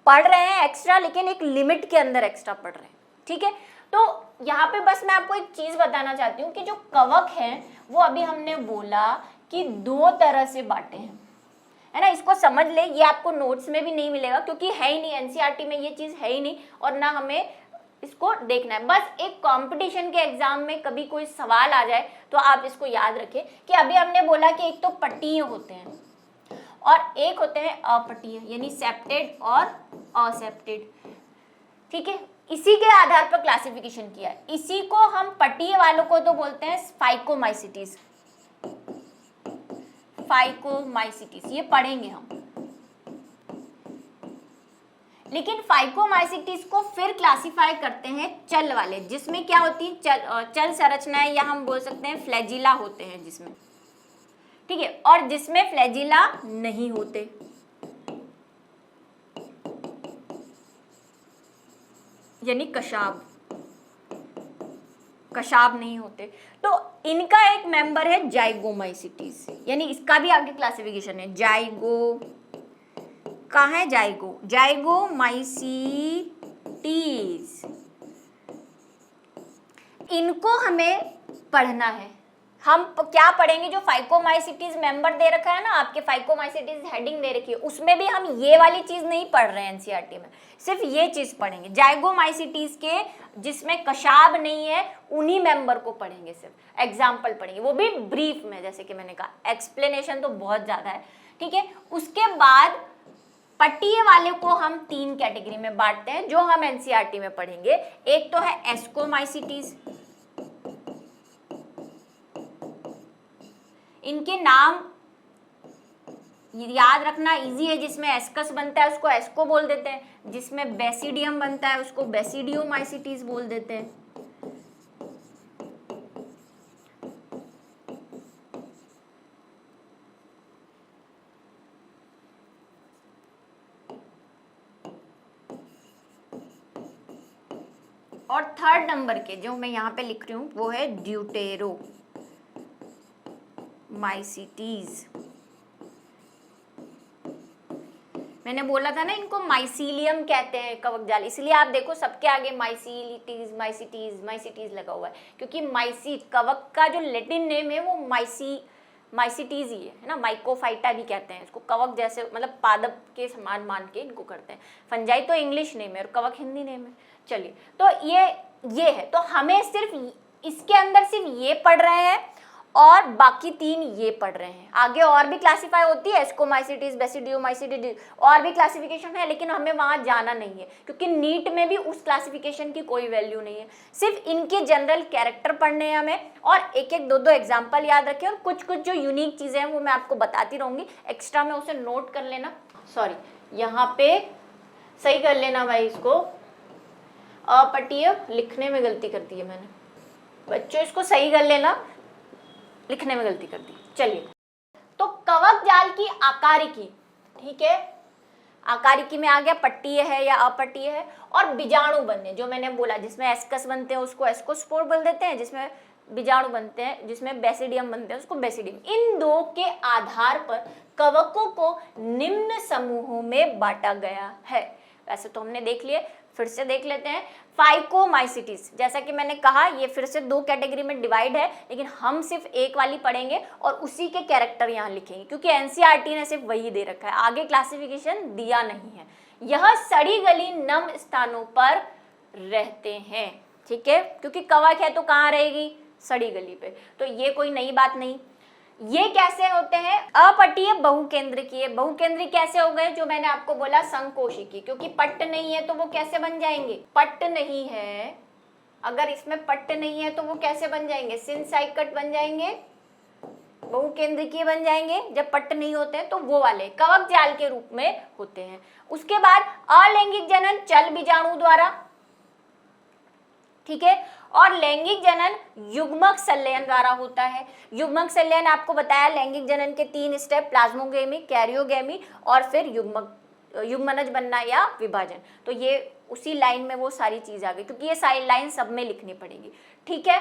पढ़ रहे हैं एक्स्ट्रा, लेकिन एक लिमिट के अंदर एक्स्ट्रा पढ़ रहे हैं। ठीक है, तो यहाँ पे बस मैं आपको एक चीज बताना चाहती हूँ कि जो कवक है वो अभी हमने बोला कि 2 तरह से बांटे हैं, है ना। इसको समझ ले, ये आपको नोट्स में भी नहीं मिलेगा क्योंकि है ही नहीं, एनसीईआरटी में ये चीज है ही नहीं, और ना हमें इसको देखना है। बस एक कंपटीशन के एग्जाम में कभी कोई सवाल आ जाए तो आप इसको याद रखें कि अभी हमने बोला कि एक तो पट्टीय होते हैं और एक होते हैं अपट्टीय, यानी सेप्टेड और असेप्टेड। ठीक है, इसी के आधार पर क्लासिफिकेशन किया है। इसी को हम पट्टीय वालों को तो बोलते हैं फाइकोमाइसिटीज, फाइकोमाइसिटीज ये पढ़ेंगे हम। लेकिन फाइकोमाइसिटीज को फिर क्लासिफाई करते हैं चल वाले, जिसमें क्या होती है चल संरचनाएं, या हम बोल सकते हैं फ्लैजिला होते हैं जिसमें, ठीक है, और जिसमें फ्लैजिला नहीं होते। यानी कशाब नहीं होते। तो इनका एक मेंबर है जाइगोमाइसिटीज, यानी इसका भी आगे क्लासिफिकेशन है। कहाँ है जाइगोमाइसिटीज, इनको हमें पढ़ना है। हम क्या पढ़ेंगे, जो फाइकोमाइसिटीज मेंबर दे रखा है ना आपके, फाइकोमाइसिटीज हेडिंग दे रखी है, उसमें भी हम ये वाली चीज नहीं पढ़ रहे हैं एनसीईआरटी में, सिर्फ ये चीज पढ़ेंगे। जाइगोमाइसिटीज के जिसमें कशाब नहीं है उन्हीं मेंबर को पढ़ेंगे, सिर्फ एग्जाम्पल पढ़ेंगे, वो भी ब्रीफ में, जैसे कि मैंने कहा एक्सप्लेनेशन तो बहुत ज्यादा है। ठीक है, उसके बाद पट्टीय वाले को हम 3 कैटेगरी में बांटते हैं जो हम एनसीईआरटी में पढ़ेंगे। एक तो है एस्कोमाइसिटीज, इनके नाम याद रखना इजी है। जिसमें एस्कस बनता है उसको एस्को बोल देते हैं, जिसमें बेसिडियम बनता है उसको बेसिडियोमाइसिटीज बोल देते हैं। और थर्ड नंबर के जो मैं यहाँ पे लिख रही हूँ वो है ड्यूटेरोमाइसीटीज। मैंने बोला था ना इनको माइसीलियम कहते हैं कवक जाल, इसलिए आप देखो सबके आगे माइसीलिटीज माइसीटीज माइसीटीज लगा हुआ है, क्योंकि माइसी कवक का जो लैटिन नेम है वो माइसीटीज ही है ना। माइकोफाइटा भी कहते हैं इसको, कवक जैसे मतलब पादप के समान मान के इनको करते हैं। फंजाई तो इंग्लिश नेम है और कवक हिंदी नेम है। चलिए तो ये है, तो हमें सिर्फ इसके अंदर सिर्फ ये पढ़ रहे हैं और बाकी 3 ये पढ़ रहे हैं। आगे और भी क्लासिफाई होती है, एस्कोमाइसीटीज, बेसिडियोमाइसीटीज, और भी क्लासिफिकेशन है, लेकिन हमें वहां जाना नहीं है क्योंकि नीट में भी उस क्लासिफिकेशन की कोई वैल्यू नहीं है। सिर्फ इनके जनरल कैरेक्टर पढ़ने हैं हमें, और एक एक 2 एग्जाम्पल याद रखें, और कुछ कुछ जो यूनिक चीजें हैं वो मैं आपको बताती रहूंगी। एक्स्ट्रा में उसे नोट कर लेना। सॉरी, यहाँ पे सही कर लेना भाई, इसको अपठ्य लिखने में गलती कर दी है मैंने, बच्चों इसको सही कर लेना, लिखने में गलती कर दी। चलिए, तो कवक जाल की आकारिकी, ठीक है, आकारिकी में आ गया पट्टीय है या अपट्टीय है, और बीजाणु बनने जो मैंने बोला, जिसमें एस्कस बनते हैं उसको एस्कोस्पोर बोल देते हैं, जिसमें बीजाणु बनते हैं जिसमें बेसिडियम बनते हैं उसको बेसिडियम। इन 2 के आधार पर कवकों को निम्न समूहों में बांटा गया है। वैसे तो हमने देख लिए, फिर से देख लेते हैं। फाइकोमाइसीटीज, जैसा कि मैंने कहा ये फिर से 2 कैटेगरी में डिवाइड है, लेकिन हम सिर्फ एक वाली पढ़ेंगे और उसी के कैरेक्टर यहाँ लिखेंगे, क्योंकि एनसीईआरटी ने सिर्फ वही दे रखा है, आगे क्लासिफिकेशन दिया नहीं है। यह सड़ी गली नम स्थानों पर रहते हैं, ठीक है, क्योंकि कवक है तो कहाँ रहेगी, सड़ी गली पे, तो ये कोई नई बात नहीं। ये कैसे होते हैं, अपट्टीय बहुकेंद्रकीय। बहुकेंद्री कैसे हो गए, जो मैंने आपको बोला संकोशिकी, क्योंकि पट्ट नहीं है तो वो कैसे बन जाएंगे, पट्ट नहीं है, अगर इसमें पट्ट नहीं है तो वो कैसे बन जाएंगे, सिनसाइकट बन जाएंगे, बहुकेंद्रकीय बन जाएंगे। जब पट्ट नहीं होते हैं तो वो वाले कवक जाल के रूप में होते हैं। उसके बाद अलैंगिक जनन चल बीजाणु द्वारा, ठीक है, और लैंगिक जनन युग्मक संलयन द्वारा होता है। युग्मक संलयन आपको बताया, लैंगिक जनन के 3 स्टेप, प्लाज्मोगेमी, कैरियोगेमी और फिर युग्मनज बनना या विभाजन। तो ये उसी लाइन में वो सारी चीज आ गई, क्योंकि ये सारी लाइन सब में लिखनी पड़ेगी, ठीक है।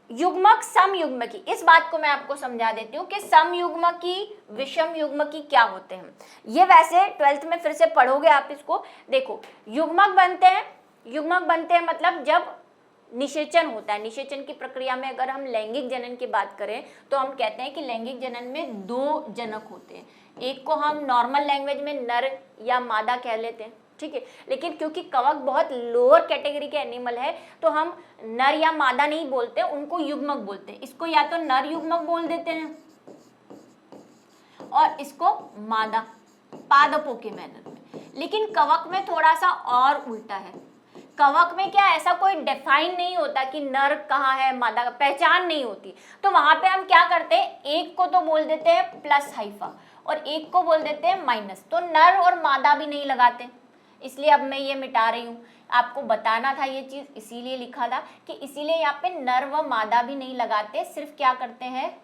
युग्मक समयुग्मकी, इस बात को मैं आपको समझा देती हूँ कि समयुग्मकी विषम युग्मकी क्या होते हैं। ये वैसे 12th में फिर से पढ़ोगे आप इसको। देखो, युग्मक बनते हैं मतलब जब निषेचन होता है। निषेचन की प्रक्रिया में अगर हम लैंगिक जनन की बात करें तो हम कहते हैं कि लैंगिक जनन में 2 जनक होते हैं। एक को हम नॉर्मल लैंग्वेज में नर या मादा कह लेते हैं, ठीक है, लेकिन क्योंकि कवक बहुत लोअर कैटेगरी के एनिमल है तो हम नर या मादा नहीं बोलते, उनको युग्मक बोलते हैं। इसको या तो नर युग्मक बोल देते हैं और इसको मादा, पादपों के मैनर में। लेकिन कवक में थोड़ा सा और उल्टा है। कवक में क्या ऐसा कोई डिफाइन नहीं होता कि नर कहाँ है, मादा का पहचान नहीं होती, तो वहां पे हम क्या करते हैं, एक को तो बोल देते हैं प्लस हाइफा और एक को बोल देते हैं माइनस, तो नर और मादा भी नहीं लगाते। इसलिए अब मैं ये मिटा रही हूँ, आपको बताना था ये चीज, इसीलिए लिखा था कि इसीलिए यहाँ पे नर व मादा भी नहीं लगाते, सिर्फ क्या करते हैं,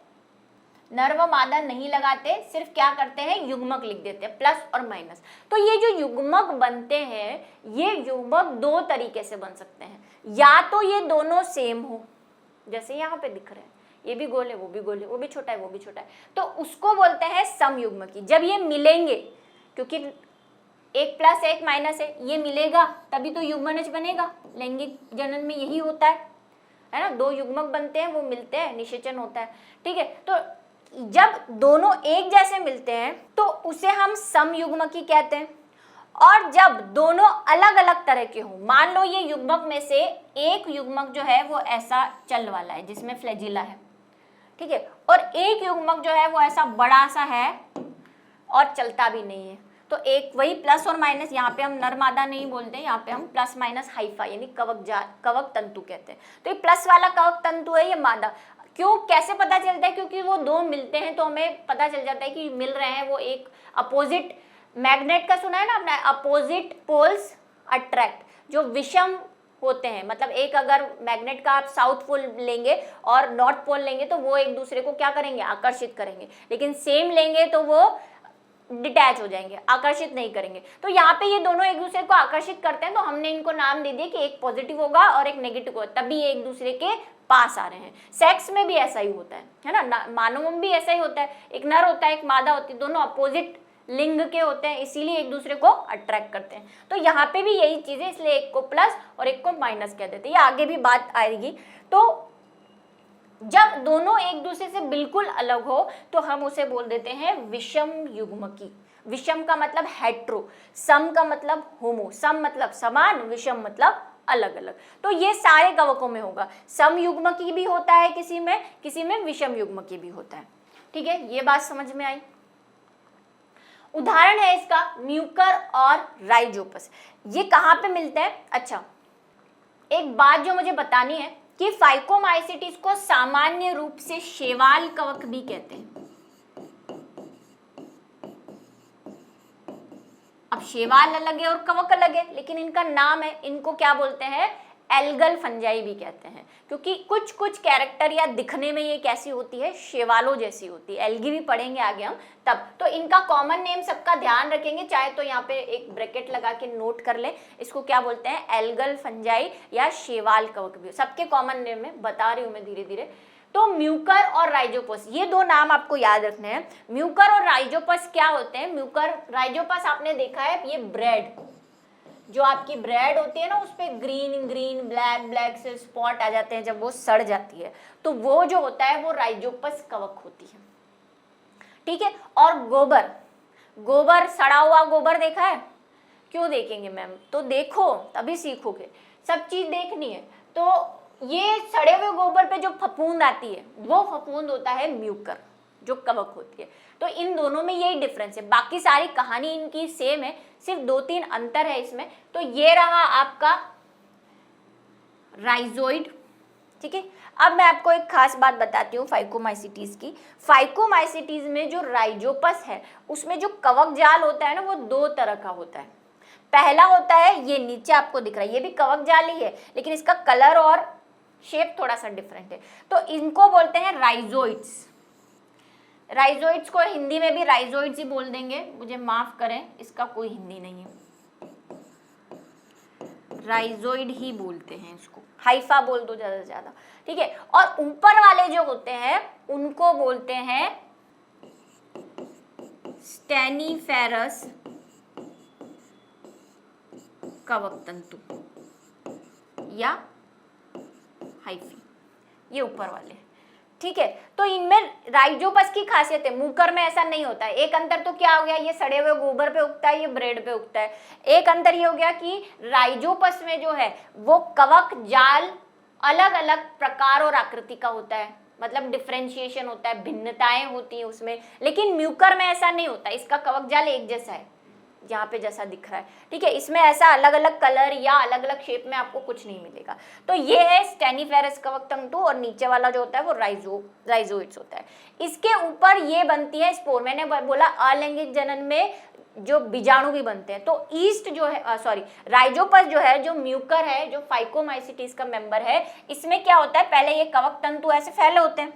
नर व मादा नहीं लगाते, सिर्फ क्या करते हैं, युग्मक लिख देते हैं, प्लस और माइनस। तो ये जो युग्मक बनते हैं, ये युग्मक 2 तरीके से बन सकते हैं, या तो ये दोनों सेम हो, जैसे यहाँ पे दिख रहे हैं, ये भी गोल है वो भी गोल है, वो भी छोटा है वो भी छोटा है, तो उसको बोलते हैं समयुग्मकी। जब ये मिलेंगे, क्योंकि 1 प्लस 1 माइनस है, ये मिलेगा तभी तो युग्मनज बनेगा। लैंगिक जनन में यही होता है ना, 2 युग्मक बनते हैं, वो मिलते हैं, निषेचन होता है, ठीक है। तो जब दोनों एक जैसे मिलते हैं तो उसे हम समयुग्मकी कहते हैं, और जब दोनों अलग अलग तरह के हों, मान लो ये युग्मक में से एक युग्मक जो है वो ऐसा चल वाला है जिसमें फ्लैजिला है, ठीक है, और एक युग्मक जो है वो ऐसा बड़ा सा है और चलता भी नहीं है, तो एक वही प्लस और माइनस, यहाँ पे हम नर मादा नहीं बोलते, यहाँ पे हम प्लस माइनस हाइफा यानी कवक तंतु कहते हैं। तो ये प्लस वाला कवक तंतु है, ये मादा। क्यों, कैसे पता चलता है, क्योंकि वो 2 मिलते हैं तो हमें पता चल जाता है कि मिल रहे हैं, वो एक अपोजिट मैग्नेट का सुना है ना आपने, अपोजिट पोल्स अट्रैक्ट, जो विषम होते हैं, मतलब एक अगर मैग्नेट का आप साउथ पोल लेंगे और नॉर्थ पोल लेंगे तो वो एक दूसरे को क्या करेंगे, आकर्षित करेंगे, लेकिन सेम लेंगे तो वो डिटैच हो जाएंगे, आकर्षित नहीं करेंगे। तो यहाँ पे ये दोनों एक दूसरे को आकर्षित करते हैं, तो हमने इनको नाम दे दिया कि एक पॉजिटिव होगा और एक नेगेटिव होगा, तभी ये एक दूसरे के पास आ रहे हैं। सेक्स में भी ऐसा ही होता है ना, मानव में भी ऐसा ही होता है, एक नर होता है एक मादा होती है, दोनों अपोजिट लिंग के होते हैं, इसीलिए एक दूसरे को अट्रैक्ट करते हैं। तो यहाँ पे भी यही चीज है, इसलिए एक को प्लस और एक को माइनस कह देते हैं, ये आगे भी बात आएगी। तो जब दोनों एक दूसरे से बिल्कुल अलग हो तो हम उसे बोल देते हैं विषम युग्मकी। विषम का मतलब हेट्रो, सम का मतलब होमो, सम मतलब समान, विषम मतलब अलग अलग। तो ये सारे कवकों में होगा, सम युग्मकी भी होता है किसी में विषम युग्मकी भी होता है। ठीक है, ये बात समझ में आई। उदाहरण है इसका म्यूकर और राइजोपस। ये कहाँ पे मिलते हैं? अच्छा, एक बात जो मुझे बतानी है कि फाइकोमाइसिटीज को सामान्य रूप से शैवाल कवक भी कहते हैं। अब शैवाल अलग है और कवक अलग है, लेकिन इनका नाम है, इनको क्या बोलते हैं? एल्गल फंजाई भी कहते हैं, क्योंकि कुछ कुछ कैरेक्टर या दिखने में ये कैसी होती है? शैवालों जैसी होती है। एल्गी भी पढ़ेंगे आगे हम तब। तो इनका कॉमन नेम सबका ध्यान रखेंगे, चाहे तो यहाँ पे एक ब्रैकेट लगा के नोट कर ले, इसको क्या बोलते हैं? एल्गल फंजाई या शैवाल कवक भी। सबके कॉमन नेम में बता रही हूँ मैं धीरे धीरे। तो म्यूकर और राइजोपस, ये दो नाम आपको याद रखने हैं। म्यूकर और राइजोपस क्या होते हैं? म्यूकर राइजोपस आपने देखा है, ये ब्रेड, जो आपकी ब्रेड होती है ना, उस पे ग्रीन ग्रीन ब्लैक ब्लैक से स्पॉट आ जाते हैं जब वो सड़ जाती है, तो वो जो होता है वो राइजोपस कवक होती है। ठीक है, और गोबर, गोबर, सड़ा हुआ गोबर देखा है? क्यों देखेंगे मैम? तो देखो तभी सीखोगे, सब चीज देखनी है। तो ये सड़े हुए गोबर पे जो फफूंद आती है वो फफूंद होता है म्यूकर, जो कवक होती है। तो इन दोनों में यही डिफरेंस है, बाकी सारी कहानी इनकी सेम है, सिर्फ 2-3 अंतर है इसमें। तो ये रहा आपका राइजोइड। ठीक है, अब मैं आपको एक खास बात बताती हूँ फाइकोमाइसिटीज की। फाइकोमाइसिटीज में जो राइजोपस है उसमें जो कवक जाल होता है ना, वो 2 तरह का होता है। पहला होता है ये नीचे आपको दिख रहा है, ये भी कवक जाल ही है, लेकिन इसका कलर और शेप थोड़ा सा डिफरेंट है, तो इनको बोलते हैं राइजोइड्स। राइजोइड्स को हिंदी में भी राइजोइड्स ही बोल देंगे, मुझे माफ करें, इसका कोई हिंदी नहीं है, राइजोइड ही बोलते हैं इसको, हाइफा बोल दो ज्यादा से ज्यादा। ठीक है, और ऊपर वाले जो होते हैं उनको बोलते हैं स्टेनिफेरस कवक तंतु या हाइफी, ये ऊपर वाले। ठीक है, तो इनमें राइजोपस की खासियत है, मूकर में ऐसा नहीं होता है। एक अंतर तो क्या हो गया, ये सड़े हुए गोबर पे उगता है, ये ब्रेड पे उगता है। एक अंतर ये हो गया कि राइजोपस में जो है वो कवक जाल अलग अलग प्रकार और आकृति का होता है, मतलब डिफरेंशिएशन होता है, भिन्नताएं होती हैं उसमें। लेकिन म्यूकर में ऐसा नहीं होता, इसका कवक जाल एक जैसा है, यहाँ पे जैसा दिख रहा है। ठीक है, इसमें ऐसा अलग अलग कलर या अलग अलग शेप में आपको कुछ नहीं मिलेगा। तो ये है स्टेनिफेरस कवक तंतु, और नीचे वाला जो होता है वो राइजोइड्स होता है। इसके ऊपर ये बनती है स्पोर। मैंने बोला अलैंगिक जनन में जो बीजाणु भी बनते हैं। तो ईस्ट जो है राइजोपस जो है, जो म्यूकर है, जो फाइकोमाइसिटीज का मेंबर है, इसमें क्या होता है, पहले ये कवक तंतु ऐसे फैले होते हैं,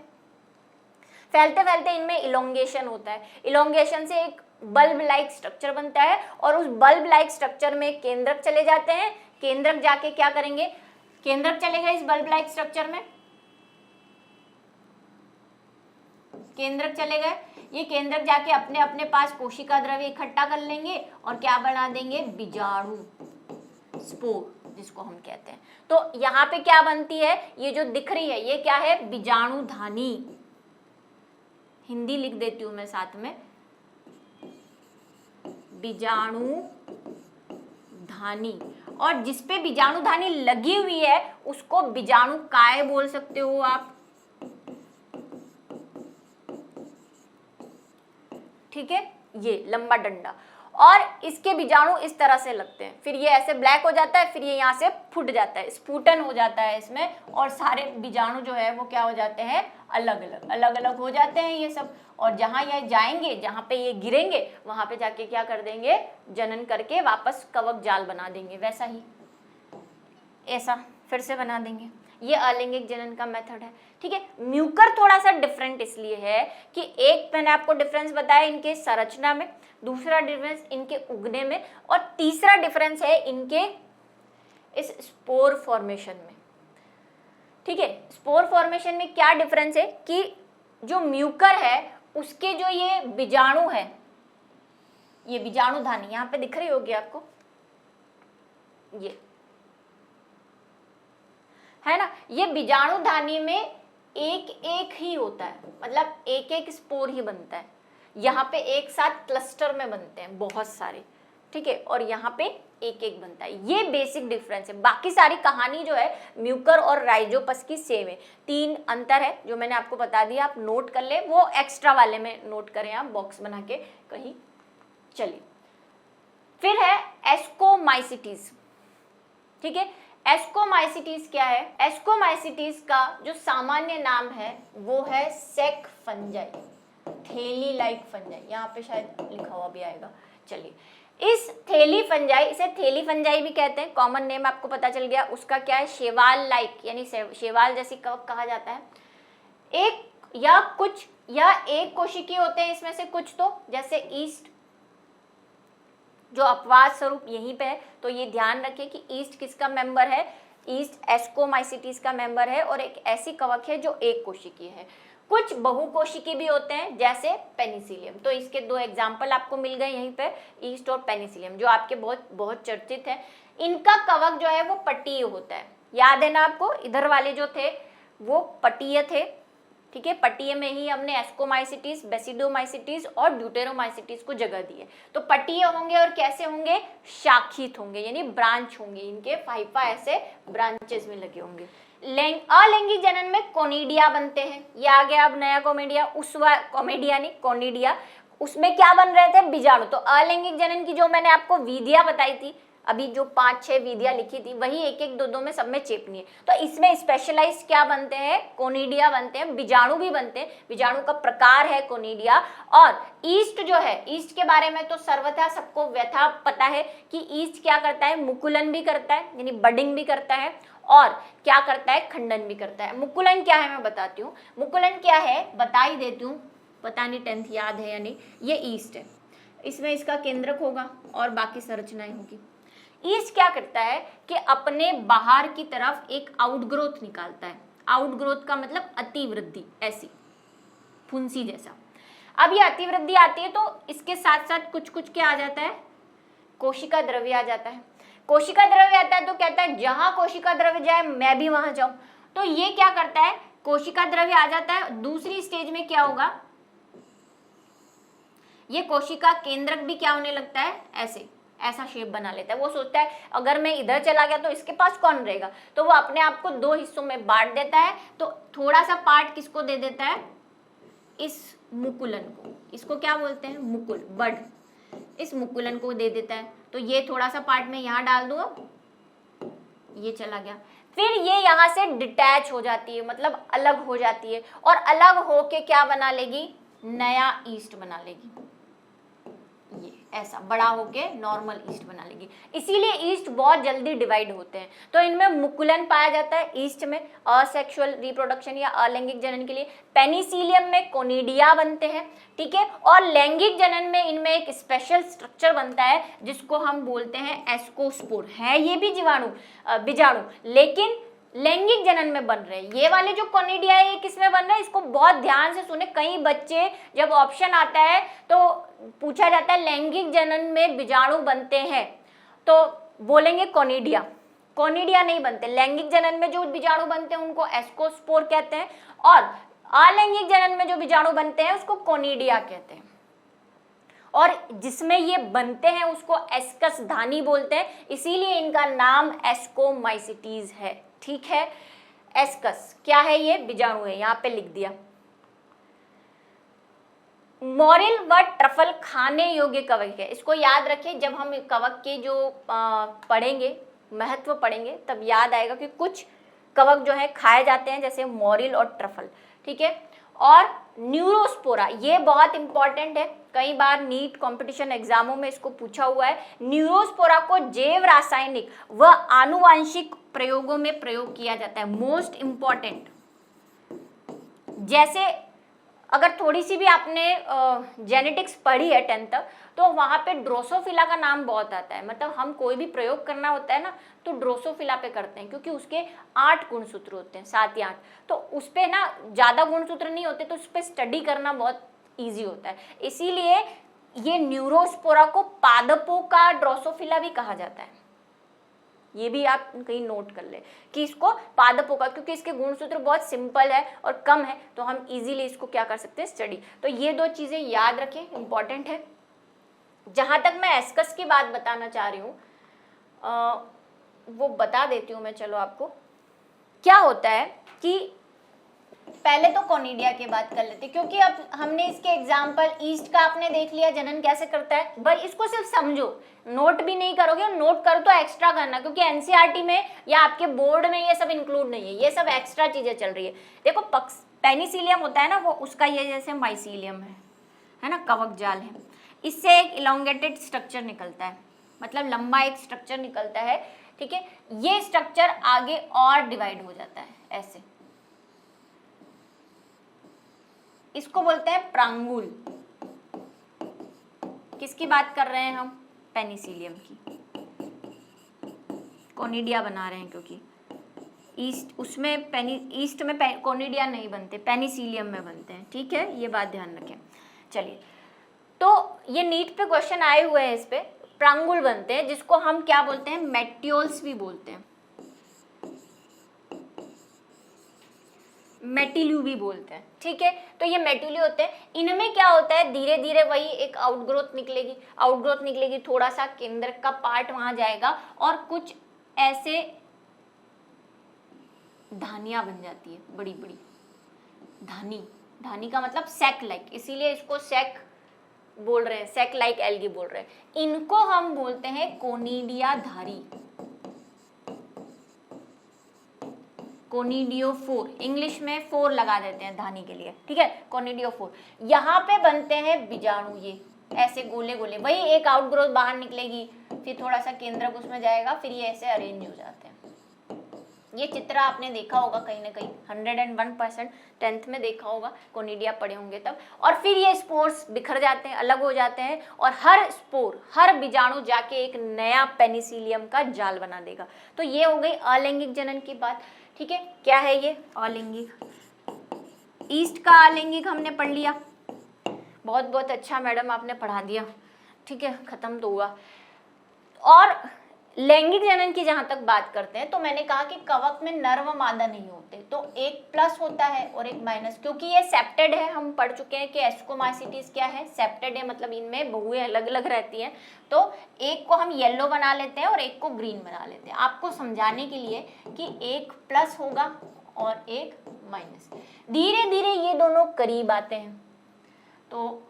फैलते फैलते इनमें इलोंगेशन होता है, इलोंगेशन से एक बल्ब लाइक स्ट्रक्चर बनता है, और उस बल्ब लाइक स्ट्रक्चर में केंद्रक चले जाते हैं। केंद्रक जाके क्या करेंगे, केंद्रक चले गए इस बल्ब लाइक स्ट्रक्चर में, केंद्रक चले गए, ये केंद्रक जाके अपने अपने पास कोशिका द्रव्य इकट्ठा कर लेंगे और क्या बना देंगे, बीजाणु, स्पोर जिसको हम कहते हैं। तो यहाँ पे क्या बनती है, ये जो दिख रही है ये क्या है, बीजाणु धानी। हिंदी लिख देती हूं मैं साथ में, बीजाणु धानी। और जिसपे बीजाणु धानी लगी हुई है उसको बीजाणु काय बोल सकते हो आप। ठीक है, ये लंबा डंडा, और इसके बीजाणु इस तरह से लगते हैं, फिर ये ऐसे ब्लैक हो जाता है, फिर ये यहाँ से फूट जाता है, स्फुटन हो जाता है इसमें, और सारे बीजाणु जो है वो क्या हो जाते हैं, अलग अलग हो जाते हैं ये सब। और जहाँ ये जाएंगे, जहाँ पे ये गिरेंगे, वहां पे जाके क्या कर देंगे, जनन करके वापस कवक जाल बना देंगे, वैसा ही ऐसा फिर से बना देंगे। ये अलैंगिक जनन का मेथड है। ठीक है, म्यूकर थोड़ा सा डिफरेंट इसलिए है कि एक मैंने आपको डिफरेंस बताया इनके संरचना में, दूसरा डिफरेंस इनके उगने में, और तीसरा डिफरेंस है इनके इस स्पोर फॉर्मेशन में। ठीक है, स्पोर फॉर्मेशन में क्या डिफरेंस है कि जो म्यूकर है उसके जो ये बीजाणु है, ये बीजाणुधानी यहाँ पे दिख रही होगी आपको, ये है ना, ये बीजाणुधानी में एक एक ही होता है, मतलब एक एक स्पोर ही बनता है। यहाँ पे एक साथ क्लस्टर में बनते हैं बहुत सारे, ठीक है, और यहाँ पे एक एक बनता है। ये बेसिक डिफरेंस है। बाकी सारी कहानी जो है म्यूकर और राइजोपस की सेम है। 3 अंतर है जो मैंने आपको बता दिया, आप नोट कर ले, वो एक्स्ट्रा वाले में नोट करें आप बॉक्स बना के कहीं। चलिए, फिर है एस्कोमाइसिटीज। ठीक है, एस्कोमाइसिटीज क्या है? एस्कोमाइसिटीज का जो सामान्य नाम है वो है सेक फंजाई, थैली लाइक फंजाई, यहाँ पे शायद लिखा हुआ भी आएगा। चलिए, इस थैली फंजाई, इसे थैली फंजाई भी कहते हैं, कॉमन नेम आपको पता चल गया। उसका क्या है? शैवाल लाइक, यानी शैवाल जैसी कवक कहा जाता है। एक या कुछ या एक कोशिकीय होते हैं इसमें से कुछ, तो जैसे ईस्ट जो अपवाद स्वरूप यहीं पे है, तो ये ध्यान रखें कि ईस्ट किसका मेंबर है? ईस्ट एस्कोमाइसिटीज का मेंबर है, और एक ऐसी कवक है जो एक कोशिकीय है। कुछ बहुकोशिकीय भी होते हैं जैसे पेनिसिलियम। तो इसके 2 एग्जाम्पल आपको मिल गए यहीं पे, ईस्ट और पेनिसिलियम, जो आपके बहुत बहुत चर्चित है। इनका कवक जो है वो पटीय होता है। याद है ना आपको, इधर वाले जो थे वो पटीय थे। ठीक है, पटीय में ही हमने एस्कोमाइसिटीज, बेसिडोमाइसिटीज और ड्यूटेरोमाइसिटीज को जगह दी है। तो पटीय होंगे और कैसे होंगे? शाखित होंगे, यानी ब्रांच होंगे, इनके फाइफा ऐसे ब्रांचेस में लगे होंगे। अलैंगिक जनन में कोनिडिया बनते हैं। ये आ गया अब नया कॉमेडिया, कॉमेडिया नहीं कोनिडिया। उसमें क्या बन रहे थे? बीजाणु। तो अलैंगिक जनन की जो मैंने आपको विधियां बताई थी, अभी जो 5-6 विधियां लिखी थी, वही एक एक 2-2 में सब में चेपनी है। तो इसमें स्पेशलाइज क्या बनते हैं? कोनिडिया बनते हैं, बीजाणु भी बनते हैं। बीजाणु का प्रकार है कोनिडिया। और ईस्ट जो है, ईस्ट के बारे में तो सर्वथा सबको व्यथा पता है कि ईस्ट क्या करता है? मुकुलन भी करता है, यानी बडिंग भी करता है, और क्या करता है? खंडन भी करता है। मुकुलन क्या है मैं बताती हूँ। मुकुलन क्या है बता ही देती हूँ, पता नहीं 10th याद है या नहीं। ये ईस्ट है, इसमें इसका केंद्रक होगा और बाकी संरचनाएं होगी। ईस्ट क्या करता है कि अपने बाहर की तरफ एक आउटग्रोथ निकालता है। आउटग्रोथ का मतलब अतिवृद्धि, ऐसी फुंसी जैसा। अब ये अतिवृद्धि आती है तो इसके साथ साथ कुछ कुछ क्या आ जाता है? कोशिका द्रव्य आ जाता है। कोशिका द्रव्य आता है तो कहता है जहां कोशिका द्रव्य जाए मैं भी वहां जाऊं। तो ये क्या करता है? कोशिका द्रव्य आ जाता है। दूसरी स्टेज में क्या होगा? ये कोशिका केंद्रक भी क्या होने लगता है? ऐसा शेप बना लेता है। वो सोचता है अगर मैं इधर चला गया तो इसके पास कौन रहेगा, तो वो अपने आप को 2 हिस्सों में बांट देता है। तो थोड़ा सा पार्ट किसको दे देता है? इस मुकुलन को। इसको क्या बोलते हैं? मुकुल, बड। इस मुकुलन को दे देता है। तो ये थोड़ा सा पार्ट में यहाँ डाल दूँ, ये चला गया। फिर ये यहाँ से डिटैच हो जाती है, मतलब अलग हो जाती है, और अलग होके क्या बना लेगी? नया ईस्ट बना लेगी। ये ऐसा बड़ा होके नॉर्मल ईस्ट बना लेगी। इसीलिए ईस्ट बहुत जल्दी डिवाइड होते हैं। तो इनमें मुकुलन पाया जाता है ईस्ट में, असेक्सुअल रिप्रोडक्शन या अलैंगिक जनन के लिए। पेनिसिलियम में कोनिडिया बनते हैं, ठीक है। और लैंगिक जनन में इनमें एक स्पेशल स्ट्रक्चर बनता है जिसको हम बोलते हैं एस्कोस्पोर। है ये भी बीजाणु, लेकिन लैंगिक जनन में बन रहे हैं। ये वाले जो कोनिडिया है ये किसमें बन रहे हैं? इसको बहुत ध्यान से सुने। कई बच्चे जब ऑप्शन आता है तो पूछा जाता है लैंगिक जनन में बीजाणु बनते हैं, तो बोलेंगे कोनिडिया। कोनिडिया नहीं बनते। लैंगिक जनन में जो बीजाणु बनते हैं उनको एस्कोस्पोर कहते हैं, और अलैंगिक जनन में जो बीजाणु बनते हैं उसको कोनिडिया कहते हैं। और जिसमें ये बनते हैं उसको एस्कस धानी बोलते हैं, इसीलिए इनका नाम एस्कोमाइसिटीज है। ठीक है, एस्कस क्या है? ये बीजाणु है, यहाँ पे लिख दिया। मॉरिल व ट्रफल खाने योग्य कवक है। इसको याद रखें, जब हम कवक के जो पढ़ेंगे, महत्व पढ़ेंगे, तब याद आएगा कि कुछ कवक जो है खाए जाते हैं, जैसे मॉरिल और ट्रफल, ठीक है। और न्यूरोस्पोरा, ये बहुत इंपॉर्टेंट है, कई बार नीट कंपटीशन एग्जामों में इसको पूछा हुआ है। न्यूरोस्पोरा को जैव रासायनिक व आनुवांशिक प्रयोगों में प्रयोग किया जाता है, मोस्ट इंपॉर्टेंट। जैसे अगर थोड़ी सी भी आपने जेनेटिक्स पढ़ी है 10th तक, तो वहाँ पे ड्रोसोफिला का नाम बहुत आता है। मतलब हम कोई भी प्रयोग करना होता है ना, तो ड्रोसोफिला पे करते हैं, क्योंकि उसके 8 गुणसूत्र होते हैं, 7 या 8। तो उस पे ना ज़्यादा गुणसूत्र नहीं होते, तो उस पर स्टडी करना बहुत ईजी होता है। इसीलिए ये न्यूरोस्पोरा को पादपों का ड्रोसोफिला भी कहा जाता है। ये भी आप कहीं नोट कर ले कि इसको पादपों का, क्योंकि इसके गुणसूत्र बहुत सिंपल है और कम है, तो हम इजीली इसको क्या कर सकते हैं, स्टडी। तो ये 2 चीजें याद रखें, इंपॉर्टेंट है। जहां तक मैं एस्कस की बात बताना चाह रही हूँ, वो बता देती हूँ मैं। चलो, आपको क्या होता है कि पहले तो कोनिडिया की बात कर लेते, क्योंकि अब हमने इसके एग्जाम्पल ईस्ट का आपने देख लिया, जनन कैसे करता है। भाई इसको सिर्फ समझो, नोट भी नहीं करोगे, नोट करो तो एक्स्ट्रा करना, क्योंकि एनसीईआरटी में या आपके बोर्ड में ये सब इंक्लूड नहीं है, ये सब एक्स्ट्रा चीजें चल रही है। देखो, पेनिसिलियम होता है ना, वो उसका ये जैसे माइसीलियम है ना, कवक जाल है, इससे एक इलोंगेटेड स्ट्रक्चर निकलता है, मतलब लंबा एक स्ट्रक्चर निकलता है, ठीक है। ये स्ट्रक्चर आगे और डिवाइड हो जाता है ऐसे, इसको बोलते हैं प्रांगुल। किसकी बात कर रहे हैं हम, पेनिसिलियम की। कोनिडिया बना रहे हैं, क्योंकि ईस्ट में कोनिडिया नहीं बनते, पेनिसिलियम में बनते हैं, ठीक है, ये बात ध्यान रखें। चलिए, तो ये नीट पे क्वेश्चन आए हुए हैं, इस पे प्रांगुल बनते हैं, जिसको हम क्या बोलते हैं, मेट्योल्स भी बोलते हैं, मेटिल्यू भी बोलते हैं, ठीक है। तो ये मेटिल्यू होते हैं, इनमें क्या होता है, धीरे धीरे वही एक आउटग्रोथ निकलेगी, थोड़ा सा केंद्र का पार्ट वहां जाएगा और कुछ ऐसे धानियां बन जाती है, बड़ी बड़ी धानी का मतलब सैक लाइक, इसीलिए इसको सैक बोल रहे हैं, सैक लाइक एल्गी बोल रहे हैं। इनको हम बोलते हैं कोनिडियाधारी, कोनिडियोफोर, इंग्लिश में 4 लगा देते हैं धानी के लिए, ठीक है, कोनिडियोफोर। यहाँ पे बनते हैं बीजाणु, ये ऐसे गोले गोले, वही एक आउटग्रोथ बाहर निकलेगी, फिर थोड़ा सा केंद्रक उसमें जाएगा, फिर ये ऐसे अरेंज हो जाते हैं। ये चित्र आपने देखा होगा कहीं ना कहीं, 101% 10th में देखा होगा, कोनिडिया पढ़े होंगे तब। और फिर ये स्पोर्स बिखर जाते हैं, अलग हो जाते हैं, और हर बीजाणु जाके एक नया पेनिसिलियम का जाल बना देगा। तो ये हो गई अलैंगिक जनन की बात, ठीक है। क्या है ये अलैंगिक? ईस्ट का अलैंगिक हमने पढ़ लिया, बहुत बहुत अच्छा मैडम, आपने पढ़ा दिया, ठीक है, खत्म तो हुआ। और लैंगिक जनन की जहां तक बात करते हैं, तो मैंने कहा कि कवक में नर व मादा नहीं होते, तो एक प्लस होता है और एक माइनस, क्योंकि ये सेप्टेड है। हम पढ़ चुके हैं कि एस्कोमाइसिटीज क्या है, सेप्टेड है, मतलब इनमें बहुएं अलग अलग रहती हैं। तो एक को हम येलो बना लेते हैं और एक को ग्रीन बना लेते हैं, आपको समझाने के लिए कि एक प्लस होगा और एक माइनस। धीरे धीरे ये दोनों करीब आते हैं, तो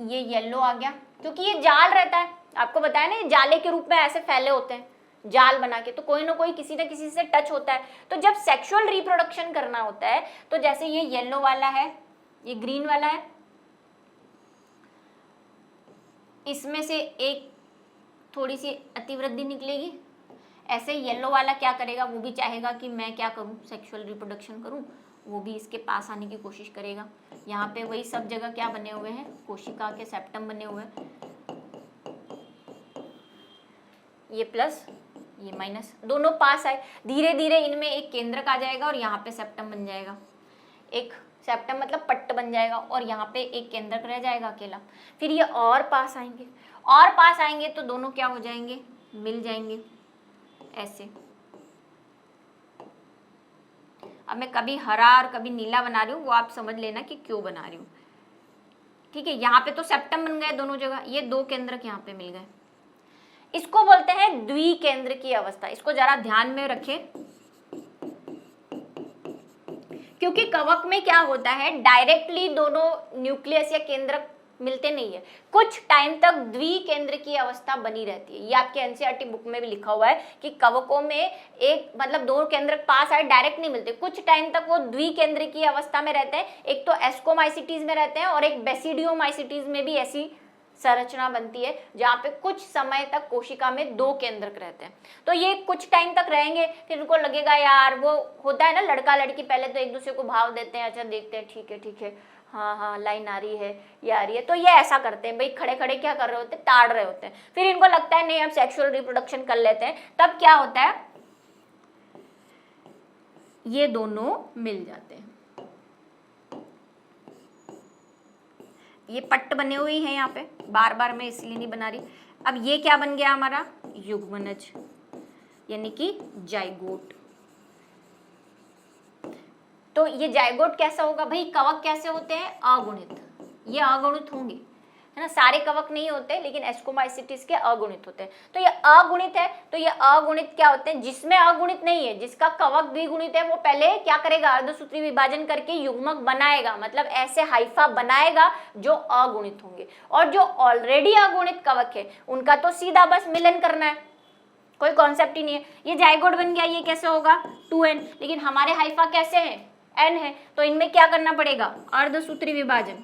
ये येलो आ गया, क्योंकि ये जाल रहता है, आपको बताया ना, ये जाले के रूप में ऐसे फैले होते हैं जाल बना के, तो कोई ना कोई किसी न किसी से टच होता है। तो जब सेक्सुअल रिप्रोडक्शन करना होता है, तो जैसे ये येलो वाला है, ये ग्रीन वाला है, इसमें से एक थोड़ी सी अतिवृद्धि निकलेगी, ऐसे येलो वाला क्या करेगा, वो भी चाहेगा कि मैं क्या करूं, सेक्सुअल रिप्रोडक्शन करूं, वो भी इसके पास आने की कोशिश करेगा। यहाँ पे वही सब जगह क्या बने हुए हैं, कोशिका के सेप्टम बने हुए हैं, ये प्लस ये माइनस, दोनों पास आए। धीरे धीरे इनमें एक केंद्रक आ जाएगा और यहाँ पे सेप्टम बन जाएगा, एक सेप्टम मतलब पट्ट बन जाएगा, और यहाँ पे एक केंद्रक रह जाएगा अकेला। फिर ये और पास आएंगे, तो दोनों क्या हो जाएंगे, मिल जाएंगे ऐसे। अब मैं कभी हरा और कभी नीला बना रही हूँ, वो आप समझ लेना कि क्यों बना रही हूँ, ठीक है। यहाँ पे तो सेप्टम बन गए दोनों जगह, ये 2 केंद्रक यहाँ पे मिल गए, इसको बोलते हैं द्विकेंद्र की अवस्था। इसको जरा ध्यान में रखें, क्योंकि कवक में क्या होता है, डायरेक्टली दोनों न्यूक्लियस या केंद्रक मिलते नहीं है, कुछ टाइम तक द्विकेंद्र की अवस्था बनी रहती है। ये आपके एनसीईआरटी बुक में भी लिखा हुआ है कि कवकों में एक मतलब 2 केंद्रक पास आए, डायरेक्ट नहीं मिलते, कुछ टाइम तक वो द्विकेंद्र की अवस्था में रहते हैं। एक तो एस्कोमाइसिटीज में रहते हैं और एक बेसिडियोमाइसिटीज में भी ऐसी संरचना बनती है जहाँ पे कुछ समय तक कोशिका में 2 केंद्रक रहते हैं। तो ये कुछ टाइम तक रहेंगे, फिर उनको लगेगा यार, वो होता है ना लड़का लड़की पहले तो एक दूसरे को भाव देते हैं, अच्छा देखते हैं ठीक है हाँ हाँ लाइन आ रही है, ये आ रही है, तो ये ऐसा करते हैं भाई, खड़े खड़े क्या कर रहे होते हैं, ताड़ रहे होते हैं। फिर इनको लगता है नहीं अब सेक्सुअल रिप्रोडक्शन कर लेते हैं, तब क्या होता है, ये दोनों मिल जाते हैं। ये पट्ट बने हुए हैं यहाँ पे, बार बार मैं इसलिए नहीं बना रही। अब ये क्या बन गया हमारा, युग्मनज, यानी कि जाइगोट। तो ये जाइगोट कैसा होगा भाई, कवक कैसे होते हैं, अगुणित, ये अगुणित होंगे, है ना, सारे कवक नहीं होते लेकिन एस्कोमाइसिटीज के अगुणित होते हैं। तो ये अगुणित है, तो ये अगुणित क्या होते हैं, जिसमें अगुणित नहीं है, जिसका कवक द्विगुणित है, वो पहले क्या करेगा, अर्धसूत्री विभाजन करके युग्मक बनाएगा, मतलब ऐसे हाइफा बनाएगा जो अगुणित होंगे। और जो ऑलरेडी अगुणित कवक है उनका तो सीधा बस मिलन करना है, कोई कॉन्सेप्ट ही नहीं है। ये जाइगोट बन गया, ये कैसे होगा 2n, लेकिन हमारे हाइफा कैसे हैं, n है, तो इनमें क्या करना पड़ेगा, अर्धसूत्री विभाजन।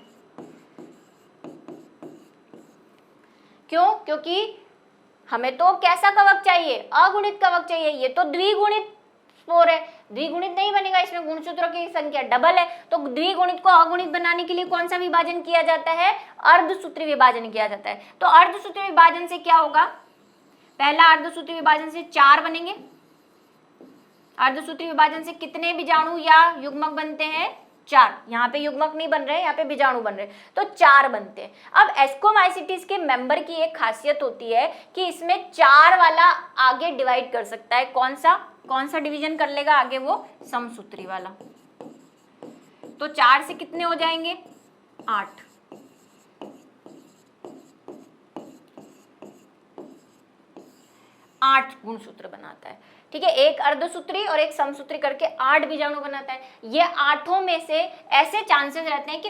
क्यों, क्योंकि हमें तो कैसा कवक चाहिए, अगुणित कवक चाहिए, ये तो द्विगुणित स्पोर है, द्विगुणित नहीं बनेगा, इसमें गुणसूत्रों की संख्या डबल है। तो द्विगुणित को अगुणित बनाने के लिए कौन सा विभाजन किया जाता है, अर्धसूत्री विभाजन किया जाता है। तो अर्धसूत्री विभाजन से क्या होगा, पहला अर्धसूत्री विभाजन से 4 बनेंगे। अर्धसूत्री विभाजन से कितने बीजाणु या युग्मक बनते हैं, 4। यहाँ पे युग्मक नहीं बन रहे, यहाँ पे बीजाणु बन रहे, तो 4 बनते हैं। अब एस्कोमाइसिटीज के मेंबर की एक खासियत होती है कि इसमें 4 वाला आगे डिवाइड कर सकता है, कौन सा डिवीजन कर लेगा आगे, वो समसूत्री वाला। तो 4 से कितने हो जाएंगे, 8। 8 गुणसूत्र बनाता है, ठीक है, एक अर्धसूत्री और एक समसूत्री करके 8 बीजाणु बनाता है। ये 8 में से ऐसे चांसेस रहते हैं कि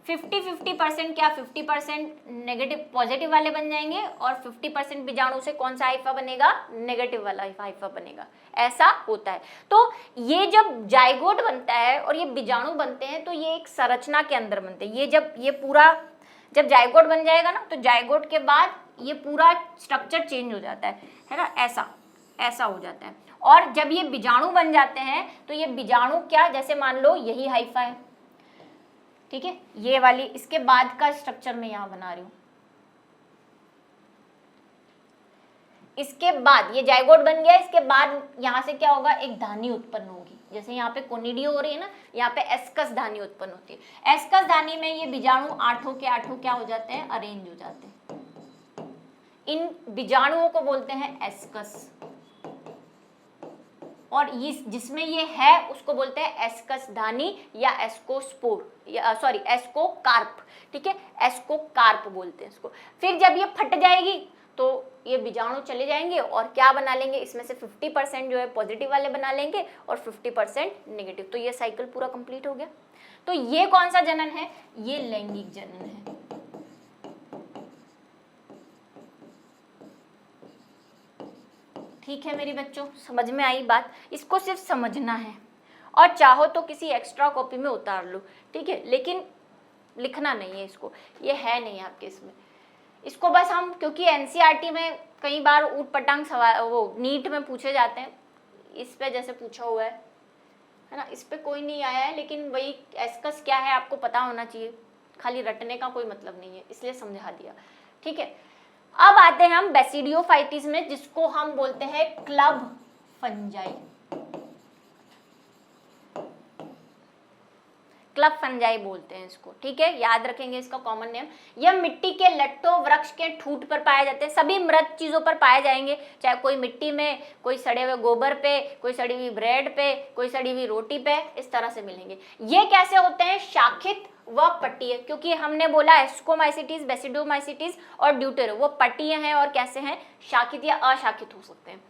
50-50% क्या 50% नेगेटिव पॉजिटिव वाले बन जाएंगे और 50% बीजाणु से कौन सा हाइफा बनेगा, नेगेटिव वाला हाइफा बनेगा, ऐसा होता है। तो ये जब जाइगोट बनता है और ये बीजाणु बनते हैं तो ये एक संरचना के अंदर बनते हैं। ये जब ये पूरा जब जाइगोट बन जाएगा ना, तो जाइगोट के बाद ये पूरा स्ट्रक्चर चेंज हो जाता है ना, ऐसा हो जाता है। और जब ये बीजाणु बन जाते हैं तो ये बीजाणु क्या, जैसे मान लो यही हाइफा है, ठीक है, ये वाली, इसके बाद का स्ट्रक्चर मैं यहाँ बना रही हूँ। इसके बाद ये जाइगोट बन गया, इसके बाद यहाँ से क्या होगा, एक धानी उत्पन्न होगी। जैसे यहाँ पे कोनिडियो हो रही है ना, यहाँ पे एस्कस धानी उत्पन्न होती है। एस्कस धानी में ये बीजाणु 8 के 8 क्या हो जाते हैं, अरेंज हो जाते हैं। इन बीजाणुओं को बोलते हैं एस्कस, और जिसमें ये है उसको बोलते हैं एस्कस धानी या एस्कोस्पोर, या सॉरी एस्कोकार्प, ठीक है, एस्कोकार्प बोलते हैं इसको। फिर जब ये फट जाएगी तो ये बीजाणु चले जाएंगे और क्या बना लेंगे, इसमें से 50% जो है पॉजिटिव वाले बना लेंगे और 50% नेगेटिव। तो ये साइकिल पूरा कंप्लीट हो गया। तो ये कौन सा जनन है, ये लैंगिक जनन है। ठीक है मेरी बच्चों, समझ में आई बात, इसको सिर्फ समझना है और चाहो तो किसी एक्स्ट्रा कॉपी में उतार लो, ठीक है, लेकिन लिखना नहीं है इसको, ये है नहीं आपके इसमें। इसको बस हम, क्योंकि एनसीईआरटी में कई बार ऊट पटांग सवाल वो नीट में पूछे जाते हैं, इस पे जैसे पूछा हुआ है ना, इस पे कोई नहीं आया है, लेकिन वही एस्कस क्या है आपको पता होना चाहिए, खाली रटने का कोई मतलब नहीं है, इसलिए समझा दिया, ठीक है। अब आते हैं हम बेसिडियोफाइटिस में, जिसको हम बोलते हैं क्लब फंजाई। क्लब फंजाई बोलते हैं इसको, ठीक है, याद रखेंगे इसका कॉमन नेम। यह मिट्टी के लट्टों, वृक्ष के ठूंठ पर पाए जाते हैं, सभी मृत चीजों पर पाए जाएंगे, चाहे कोई मिट्टी में, कोई सड़े हुए गोबर पे, कोई सड़ी हुई ब्रेड पे, कोई सड़ी हुई रोटी पे, इस तरह से मिलेंगे। ये कैसे होते हैं, शाखित व पट्टीय, क्योंकि हमने बोला एस्कोमाइसिटीज, बेसिडोमाइसिटीज और ड्यूटेरो, वो पट्टीय हैं और कैसे हैं, शाखित या अशाखित हो सकते हैं।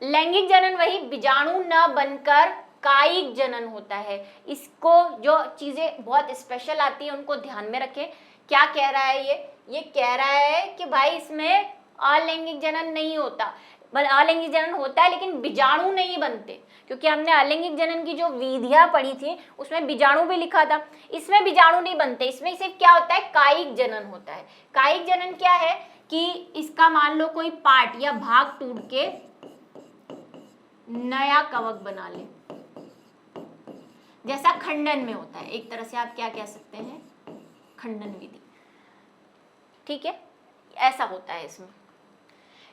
लैंगिक जनन वही बीजाणु न बनकर कायिक जनन होता है। इसको जो चीजें बहुत स्पेशल आती है उनको ध्यान में रखें। क्या कह रहा है ये कह रहा है कि भाई इसमें अलैंगिक जनन नहीं होता। अलैंगिक जनन होता है लेकिन बीजाणु नहीं बनते, क्योंकि हमने अलैंगिक जनन की जो विधियां पढ़ी थी उसमें बीजाणु भी लिखा था। इसमें बीजाणु नहीं बनते, इसमें सिर्फ क्या होता है, कायिक जनन होता है। कायिक जनन क्या है कि इसका मान लो कोई पार्ट या भाग टूट के नया कवक बना ले, जैसा खंडन में होता है। एक तरह से आप क्या कह सकते हैं, खंडन विधि, ठीक है, ऐसा होता है इसमें।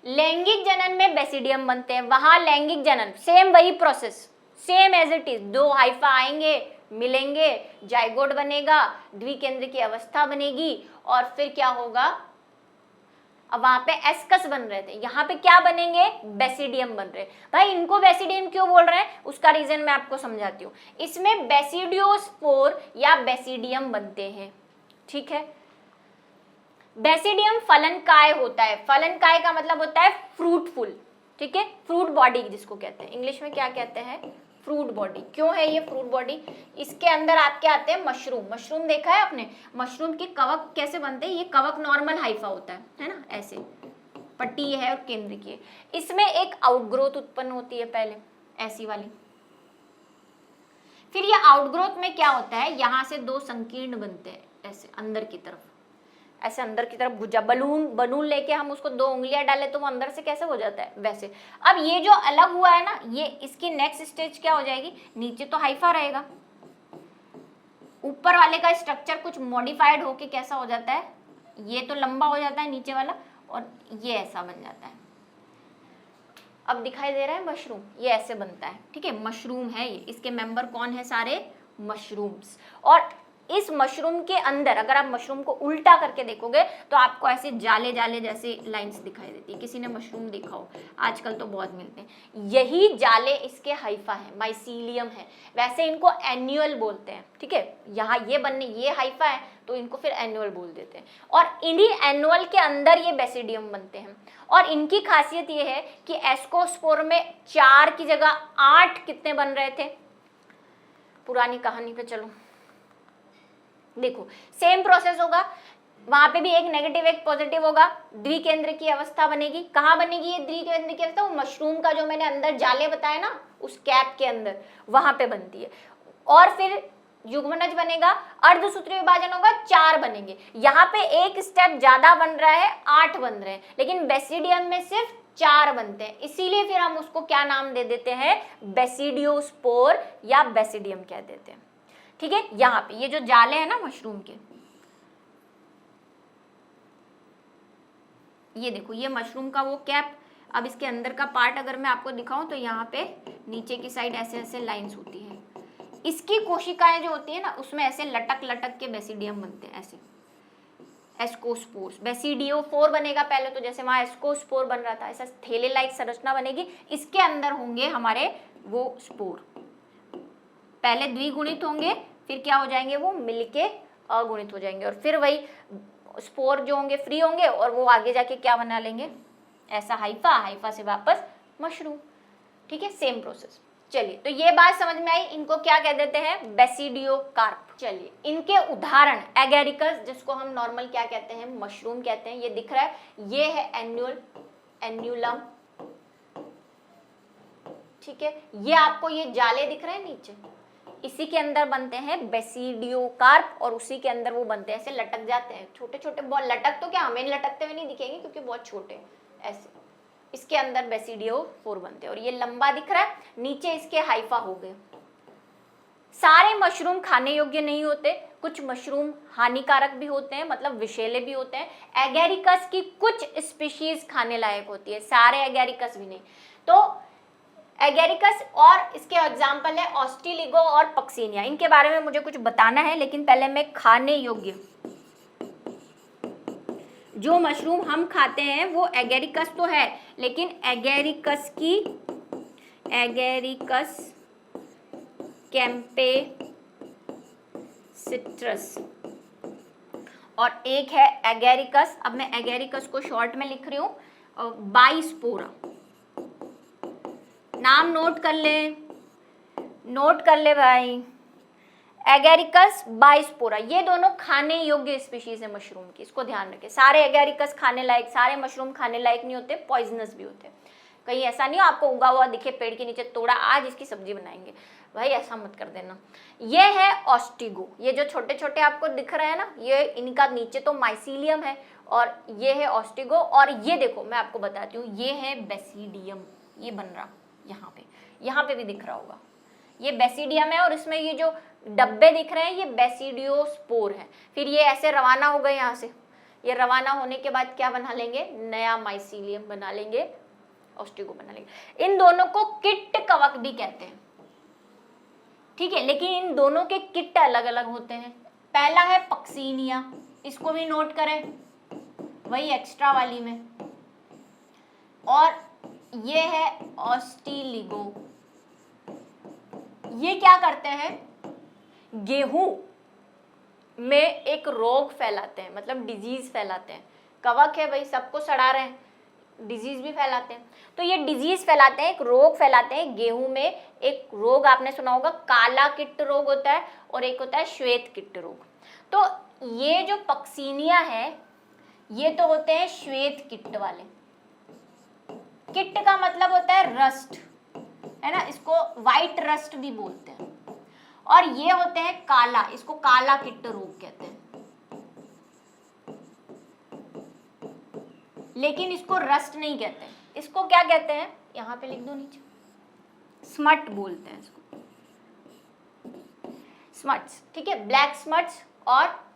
लैंगिक जनन में बेसिडियम बनते हैं, वहां लैंगिक जनन सेम वही process, same as it is, दो हाइफा आएंगे, मिलेंगे, जाइगोट बनेगा, द्विकेंद्र की अवस्था बनेगी, और फिर क्या होगा, अब वहां पे एस्कस बन रहे थे, यहाँ पे क्या बनेंगे, बेसिडियम बन रहे। भाई इनको बेसिडियम क्यों बोल रहे हैं, उसका रीजन मैं आपको समझाती हूँ। इसमें बेसिडियोस्पोर या बेसिडियम बनते हैं, ठीक है। बेसिडियम फलनकाय होता है, फलनकाय का मतलब होता है फ्रूटफुल, ठीक है, फ्रूट बॉडी जिसको कहते हैं, इंग्लिश में क्या कहते हैं, फ्रूट बॉडी। क्यों है ये फ्रूट बॉडी, इसके अंदर आपके आते हैं मशरूम। मशरूम देखा है आपने, मशरूम के कवक कैसे बनते हैं, ये कवक नॉर्मल हाइफा होता है ना, ऐसे पट्टी है और केंद्र की है। इसमें एक आउटग्रोथ उत्पन्न होती है पहले, ऐसी वाली, फिर ये आउटग्रोथ में क्या होता है, यहाँ से दो संकीर्ण बनते हैं ऐसे अंदर की तरफ, ऐसे अंदर की तरफ भुजा, बलून लेके हम उसको दो उंगलियां डाले तो वो अंदर से कैसे हो जाता है, वैसे। अब ये जो अलग हुआ है ना, ये इसकी नेक्स्ट स्टेज क्या हो जाएगी, नीचे तो हाइफा रहेगा, ऊपर वाले का स्ट्रक्चर कुछ मॉडिफाइड होके कैसा हो जाता है, ये तो लंबा हो जाता है नीचे वाला, और ये ऐसा बन जाता है। अब दिखाई दे रहा है मशरूम, ये ऐसे बनता है, ठीक है, मशरूम है ये। इसके मेंबर कौन है, सारे मशरूम्स। और इस मशरूम के अंदर अगर आप मशरूम को उल्टा करके देखोगे तो आपको ऐसे जाले जाले जैसे लाइंस दिखाई देती है। किसी ने मशरूम देखा हो, आजकल तो बहुत मिलते हैं, यही जाले इसके हाइफा है, माइसीलियम है। वैसे इनको एन्युअल बोलते हैं, ठीक है, यहाँ ये बनने, ये हाइफा है तो इनको फिर एन्युअल बोल देते हैं। और इन्हीं एन्युअल के अंदर ये बेसिडियम बनते हैं। और इनकी खासियत ये है कि एस्कोस्पोर में 4 की जगह 8 कितने बन रहे थे, पुरानी कहानी पे चलो देखो, सेम प्रोसेस होगा, वहां पे भी एक नेगेटिव एक पॉजिटिव होगा, द्विकेंद्र की अवस्था बनेगी। कहाँ बनेगी ये द्विकेंद्र की अवस्था, वो मशरूम का जो मैंने अंदर जाले बताया ना, उस कैप के अंदर, वहां पे बनती है। और फिर युग्मनज बनेगा, अर्धसूत्री विभाजन होगा, 4 बनेंगे। यहाँ पे एक स्टेप ज्यादा बन रहा है, 8 बन रहे हैं, लेकिन बेसिडियम में सिर्फ 4 बनते हैं, इसीलिए फिर हम उसको क्या नाम दे देते हैं, बेसिडियोस्पोर या बेसिडियम कह देते हैं, ठीक है। यहाँ पे ये जो जाले हैं ना मशरूम के, ये देखो, ये मशरूम का वो कैप। अब इसके अंदर का पार्ट अगर मैं आपको दिखाऊं तो यहाँ पे नीचे की साइड ऐसे ऐसे लाइंस होती है। इसकी कोशिकाएं जो होती है ना, उसमें ऐसे लटक लटक के बेसिडियम बनते हैं, ऐसे एस्कोस्पोर्स। बेसिडियोफोर बनेगा पहले, तो जैसे वहां एस्कोस्पोर बन रहा था, ऐसा थैले लाइक संरचना बनेगी। इसके अंदर होंगे हमारे वो स्पोर, पहले द्विगुणित होंगे, फिर क्या हो जाएंगे, वो मिलके अगुणित हो जाएंगे, और फिर वही स्पोर जो होंगे फ्री होंगे, और वो आगे जाके क्या बना लेंगे, ऐसा हाइफा, हाइफा से वापस मशरूम, ठीक है, सेम प्रोसेस। चलिए, तो ये बात समझ में आई, इनको क्या कह देते हैं, बेसिडियोकार्प। चलिए, इनके उदाहरण, एगेरिकस जिसको हम नॉर्मल क्या कहते हैं, मशरूम कहते हैं, ये दिख रहा है, ये है एन्युलम, ठीक है। ये आपको ये जाले दिख रहे हैं नीचे, इसी के अंदर बनते हैं बेसिडियोकार्प, और उसी के अंदर वो बनते हैं, ऐसे लटक जाते हैं, छोटे छोटे बहुत। लटक तो क्या हमें लटकते हुए नहीं दिखेंगे क्योंकि बहुत छोटे, ऐसे इसके अंदर बेसिडियोफोर बनते हैं। और ये लंबा दिख रहा है, नीचे इसके हाइफा हो गए। सारे मशरूम खाने योग्य नहीं होते, कुछ मशरूम हानिकारक भी होते हैं, मतलब विषैले भी होते हैं। एगेरिकस की कुछ स्पीशीज खाने लायक होती है, सारे एगेरिकस भी नहीं। तो एगेरिकस और इसके एग्जाम्पल है ऑस्टिलिगो और पक्सिनिया, इनके बारे में मुझे कुछ बताना है, लेकिन पहले मैं खाने योग्य जो मशरूम हम खाते हैं वो एगेरिकस तो है, लेकिन एगेरिकस कैम्पेसिट्रस और एक है एगेरिकस, अब मैं एगेरिकस को शॉर्ट में लिख रही हूँ, बाइस्पोरा। नाम नोट कर ले भाई, एगेरिकस, बाइस्पोरा, ये दोनों खाने योग्य स्पीशीज है मशरूम की, इसको ध्यान रखें। सारे एगेरिकस खाने लायक, सारे मशरूम खाने लायक नहीं होते, पॉइजनस भी होते हैं। कहीं ऐसा नहीं हो आपको उगा हुआ दिखे पेड़ के नीचे, तोड़ा आज इसकी सब्जी बनाएंगे, भाई ऐसा मत कर देना। ये है ऑस्टिगो, ये जो छोटे छोटे आपको दिख रहे हैं ना, ये इनका नीचे तो माइसीलियम है और ये है ऑस्टिगो। और ये देखो मैं आपको बताती हूँ, ये है बेसिडियम, ये बन रहा यहाँ पे भी दिख रहा होगा, ये बेसिडियम है और इसमें ये जो डब्बे दिख रहे हैं ये बेसिडियोस्पोर है। फिर ये ऐसे रवाना हो गए यहाँ से, ये रवाना होने के बाद क्या बना लेंगे, नया माइसीलियम बना लेंगे, ऑस्टिगो बना लेंगे। इन दोनों को किट कवक भी कहते हैं, ठीक है, लेकिन इन दोनों के किट अलग अलग होते हैं। पहला है पक्सीनिया, इसको भी नोट करें वही एक्स्ट्रा वाली में, और ये है ऑस्टिलिगो। ये क्या करते हैं, गेहूं में एक रोग फैलाते हैं, मतलब डिजीज फैलाते हैं। कवक है भाई, सबको सड़ा रहे हैं, डिजीज भी फैलाते हैं। तो ये डिजीज फैलाते हैं, एक रोग फैलाते हैं। गेहूं में एक रोग आपने सुना होगा काला किट रोग होता है और एक होता है श्वेत किट रोग। तो ये जो पक्सीनिया है ये तो होते हैं श्वेत किट वाले। किट का मतलब होता है रस्ट, है ना, इसको वाइट रस्ट भी बोलते हैं। और ये होते हैं काला, इसको काला किट रोग कहते हैं, लेकिन इसको रस्ट नहीं कहते हैं। इसको क्या कहते हैं, यहां पे लिख दो नीचे, स्मट बोलते हैं इसको, स्मट्स, ठीक है, ब्लैक स्मट्स, और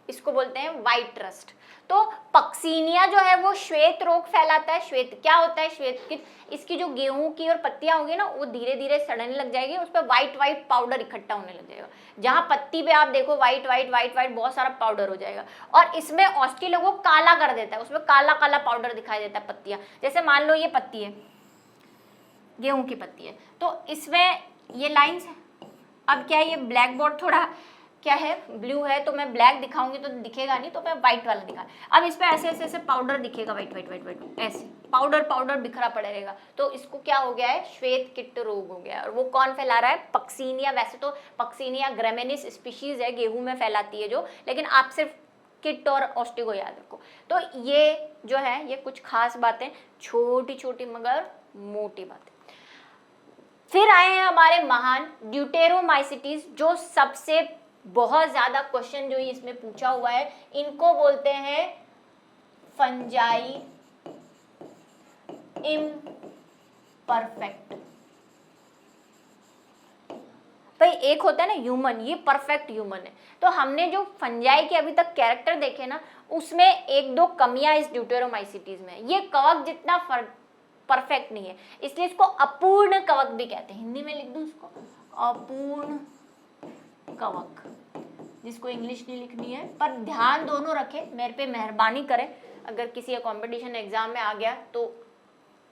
इसको बोलते हैं वाइट रस्ट। तो पक्सीनिया जो है वो श्वेत रोग फैलाता है। श्वेत क्या होता है, श्वेत किट, इसकी जो गेहूं की और पत्तियां होंगी ना वो धीरे धीरे सड़ने लग जाएगी, उस पर व्हाइट व्हाइट पाउडर इकट्ठा होने लग जाएगा। जहां पत्ती पे आप देखो व्हाइट व्हाइट व्हाइट व्हाइट बहुत सारा पाउडर हो जाएगा, और इसमें ऑस्टिलिगो काला कर देता है, उसमें काला काला पाउडर दिखाई देता है पत्तियां। जैसे मान लो ये पत्ती है, गेहूं की पत्ती है, तो इसमें ये लाइन्स है। अब क्या है, ये ब्लैक बोर्ड थोड़ा क्या है ब्लू है, तो मैं ब्लैक दिखाऊंगी तो दिखेगा नहीं, तो मैं व्हाइट वाला दिखा। अब इस पे ऐसे ऐसे ऐसे पाउडर दिखेगा, व्हाइट व्हाइट व्हाइट व्हाइट, ऐसे पाउडर पाउडर बिखरा पड़ा रहेगा। तो इसको क्या हो गया है, श्वेत किट रोग हो गया है। और वो कौन फैला रहा है, पक्सीनिया। वैसे तो पक्सीनिया ग्रेमिनिस स्पीशीज है, गेहूं में फैलाती है जो, लेकिन आप सिर्फ किट और ऑस्टिगो याद रखो। तो ये जो है ये कुछ खास बातें, छोटी छोटी मगर मोटी बातें। फिर आए हैं हमारे महान ड्यूटेरोमाइसिटीज, जो सबसे बहुत ज्यादा क्वेश्चन जो इसमें पूछा हुआ है। इनको बोलते हैं फंजाई इम्परफेक्ट। भाई एक होता है ना ह्यूमन, ये परफेक्ट ह्यूमन है। तो हमने जो फंजाई के अभी तक कैरेक्टर देखे ना, उसमें एक दो कमियां इस ड्यूटेरोमाइसिटीज में। ये कवक जितना परफेक्ट नहीं है, इसलिए इसको अपूर्ण कवक भी कहते हैं। हिंदी में लिख दूं इसको, अपूर्ण कवक, जिसको इंग्लिश नहीं लिखनी है, पर ध्यान दोनों रखें, मेरे पे मेहरबानी करें। अगर किसी कंपटीशन एग्जाम में आ गया तो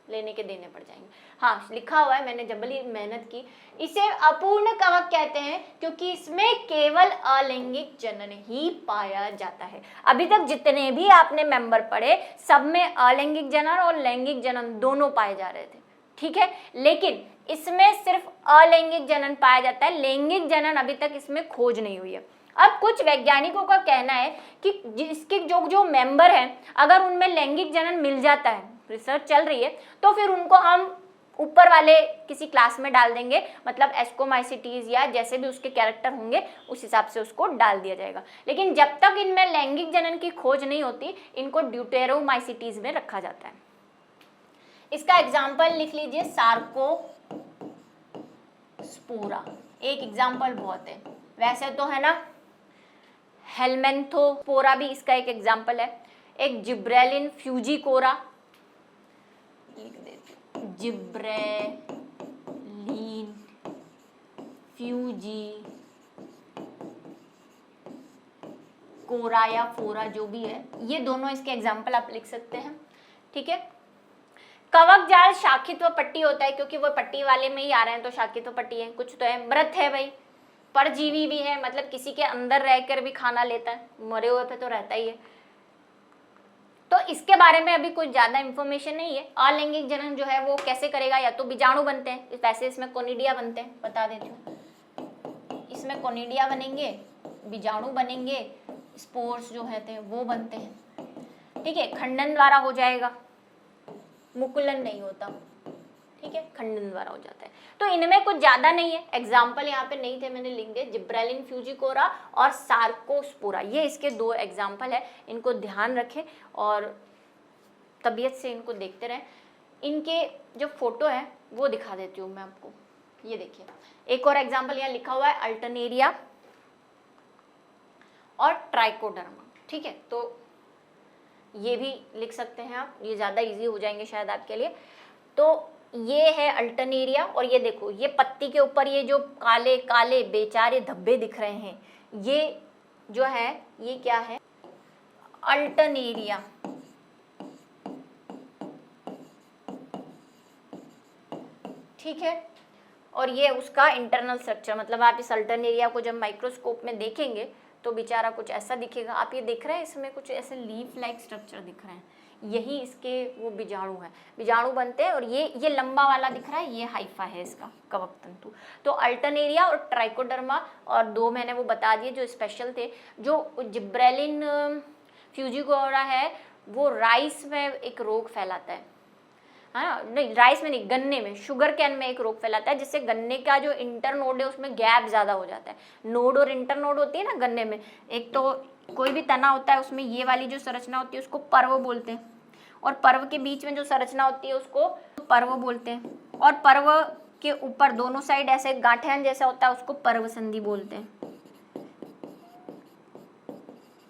लेने के देने पड़ जाएंगे। हाँ लिखा हुआ है, मैंने जबली मेहनत की। इसे अपूर्ण कवक कहते हैं क्योंकि इसमें केवल अलैंगिक जनन ही पाया जाता है। अभी तक जितने भी आपने मेंबर पढ़े सब में अलैंगिक जनन और लैंगिक जनन दोनों पाए जा रहे थे, ठीक है, लेकिन इसमें सिर्फ अलैंगिक जनन पाया जाता है, लैंगिक जनन अभी तक इसमें खोज नहीं हुई है। अब कुछ वैज्ञानिकों का कहना है कि इसके जो मेंबर हैं, अगर उनमें लैंगिक जनन मिल जाता है, रिसर्च चल रही है, तो फिर उनको हम ऊपर वाले किसी क्लास में डाल देंगे, मतलब एस्कोमाइसिटीज या जैसे भी उसके कैरेक्टर होंगे उस हिसाब से उसको डाल दिया जाएगा। लेकिन जब तक इनमें लैंगिक जनन की खोज नहीं होती, इनको ड्यूटेरोमाइसिटीज में रखा जाता है। इसका एग्जाम्पल लिख लीजिए, सार्कोस्पोरा एक एग्जाम्पल बहुत है। वैसे तो है ना, हेलमेंथोपोरा भी इसका एक एग्जाम्पल है। एक जिब्रेलिन फ्यूजिकोरा, जिब्रेलिन फ्यूजिकोरा या फोरा जो भी है, ये दोनों इसके एग्जाम्पल आप लिख सकते हैं, ठीक है। कवक जाल शाखित्व पट्टी होता है, क्योंकि वो पट्टी वाले में ही आ रहे हैं तो शाखित्व पट्टी है। कुछ तो है, मृत है भाई, परजीवी भी है, मतलब किसी के अंदर रहकर भी खाना लेता है, मरे हुए पे तो रहता ही है। तो इसके बारे में अभी कोई ज्यादा इंफॉर्मेशन नहीं है। अलैंगिक जनन जो है वो कैसे करेगा, या तो बीजाणु बनते हैं, वैसे इसमें कोनिडिया बनते हैं, बता देती हूँ, इसमें कोनिडिया बनेंगे, बीजाणु बनेंगे, स्पोर्स जो है वो बनते हैं, ठीक है। खंडन द्वारा हो जाएगा, मुकुलन नहीं होता, ठीक है, खंडन द्वारा हो जाता है। तो इनमें कुछ ज्यादा नहीं है, एग्जाम्पल यहाँ पे नहीं थे, मैंने लिख दिए, जिब्रेलिन फ्यूजिकोरा और सार्कोस्पोरा, ये इसके 2 एग्जाम्पल है, इनको ध्यान रखें और तबीयत से इनको देखते रहें। इनके जो फोटो है वो दिखा देती हूँ मैं आपको, ये देखिए, एक और एग्जाम्पल यहाँ लिखा हुआ है अल्टरनेरिया और ट्राइकोडर्मा, ठीक है, तो ये भी लिख सकते हैं आप, ये ज़्यादा इजी हो जाएंगे शायद आपके लिए। तो ये है अल्टरनेरिया, और ये देखो, ये पत्ती के ऊपर ये जो काले काले बेचारे धब्बे दिख रहे हैं, ये जो है ये क्या है, अल्टरनेरिया। ठीक है, और ये उसका इंटरनल स्ट्रक्चर, मतलब आप इस अल्टरनेरिया को जब माइक्रोस्कोप में देखेंगे तो बेचारा कुछ ऐसा दिखेगा। आप ये देख रहे हैं, इसमें कुछ ऐसे लीफ लाइक स्ट्रक्चर दिख रहे हैं, यही इसके वो बीजाणु है, बीजाणु बनते हैं। और ये लंबा वाला दिख रहा है, ये हाइफा है इसका कवक तंतु। तो अल्टरनेरिया और ट्राइकोडर्मा, और 2 मैंने वो बता दिए जो स्पेशल थे। जो जिब्रेलिन फ्यूजिकोरा है वो राइस में एक रोग फैलाता है, हाँ नहीं, राइस में नहीं, गन्ने में, शुगर कैन में एक रोग फैलाता है, जिससे गन्ने का जो इंटरनोड है उसमें गैप ज़्यादा हो जाता है। नोड और इंटरनोड होती है ना गन्ने में, एक तो कोई भी तना होता है उसमें ये वाली जो संरचना होती है उसको पर्व बोलते हैं, और पर्व के बीच में जो संरचना होती है उसको पर्व बोलते हैं, और पर्व के ऊपर दोनों साइड ऐसे गांठियां जैसा होता है उसको पर्व संधि बोलते हैं,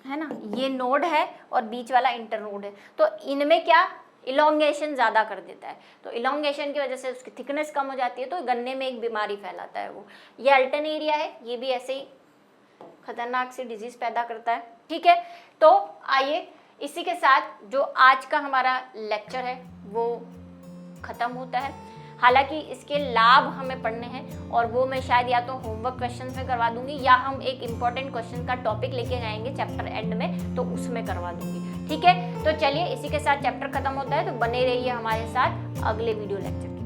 है ना। ये नोड है और बीच वाला इंटरनोड है। तो इनमें क्या इलोंगेशन ज़्यादा कर देता है, तो इलोंगेशन की वजह से उसकी थिकनेस कम हो जाती है, तो गन्ने में एक बीमारी फैलाता है वो। ये अल्टरनेरिया है, ये भी ऐसे ही खतरनाक सी डिजीज पैदा करता है, ठीक है। तो आइए इसी के साथ जो आज का हमारा लेक्चर है वो ख़त्म होता है। हालांकि इसके लाभ हमें पढ़ने हैं, और वो मैं शायद या तो होमवर्क क्वेश्चन में करवा दूंगी, या हम एक इम्पॉर्टेंट क्वेश्चन का टॉपिक लेके जाएंगे चैप्टर एंड में, तो उसमें करवा दूंगी, ठीक है। तो चलिए इसी के साथ चैप्टर खत्म होता है, तो बने रहिए हमारे साथ अगले वीडियो लेक्चर।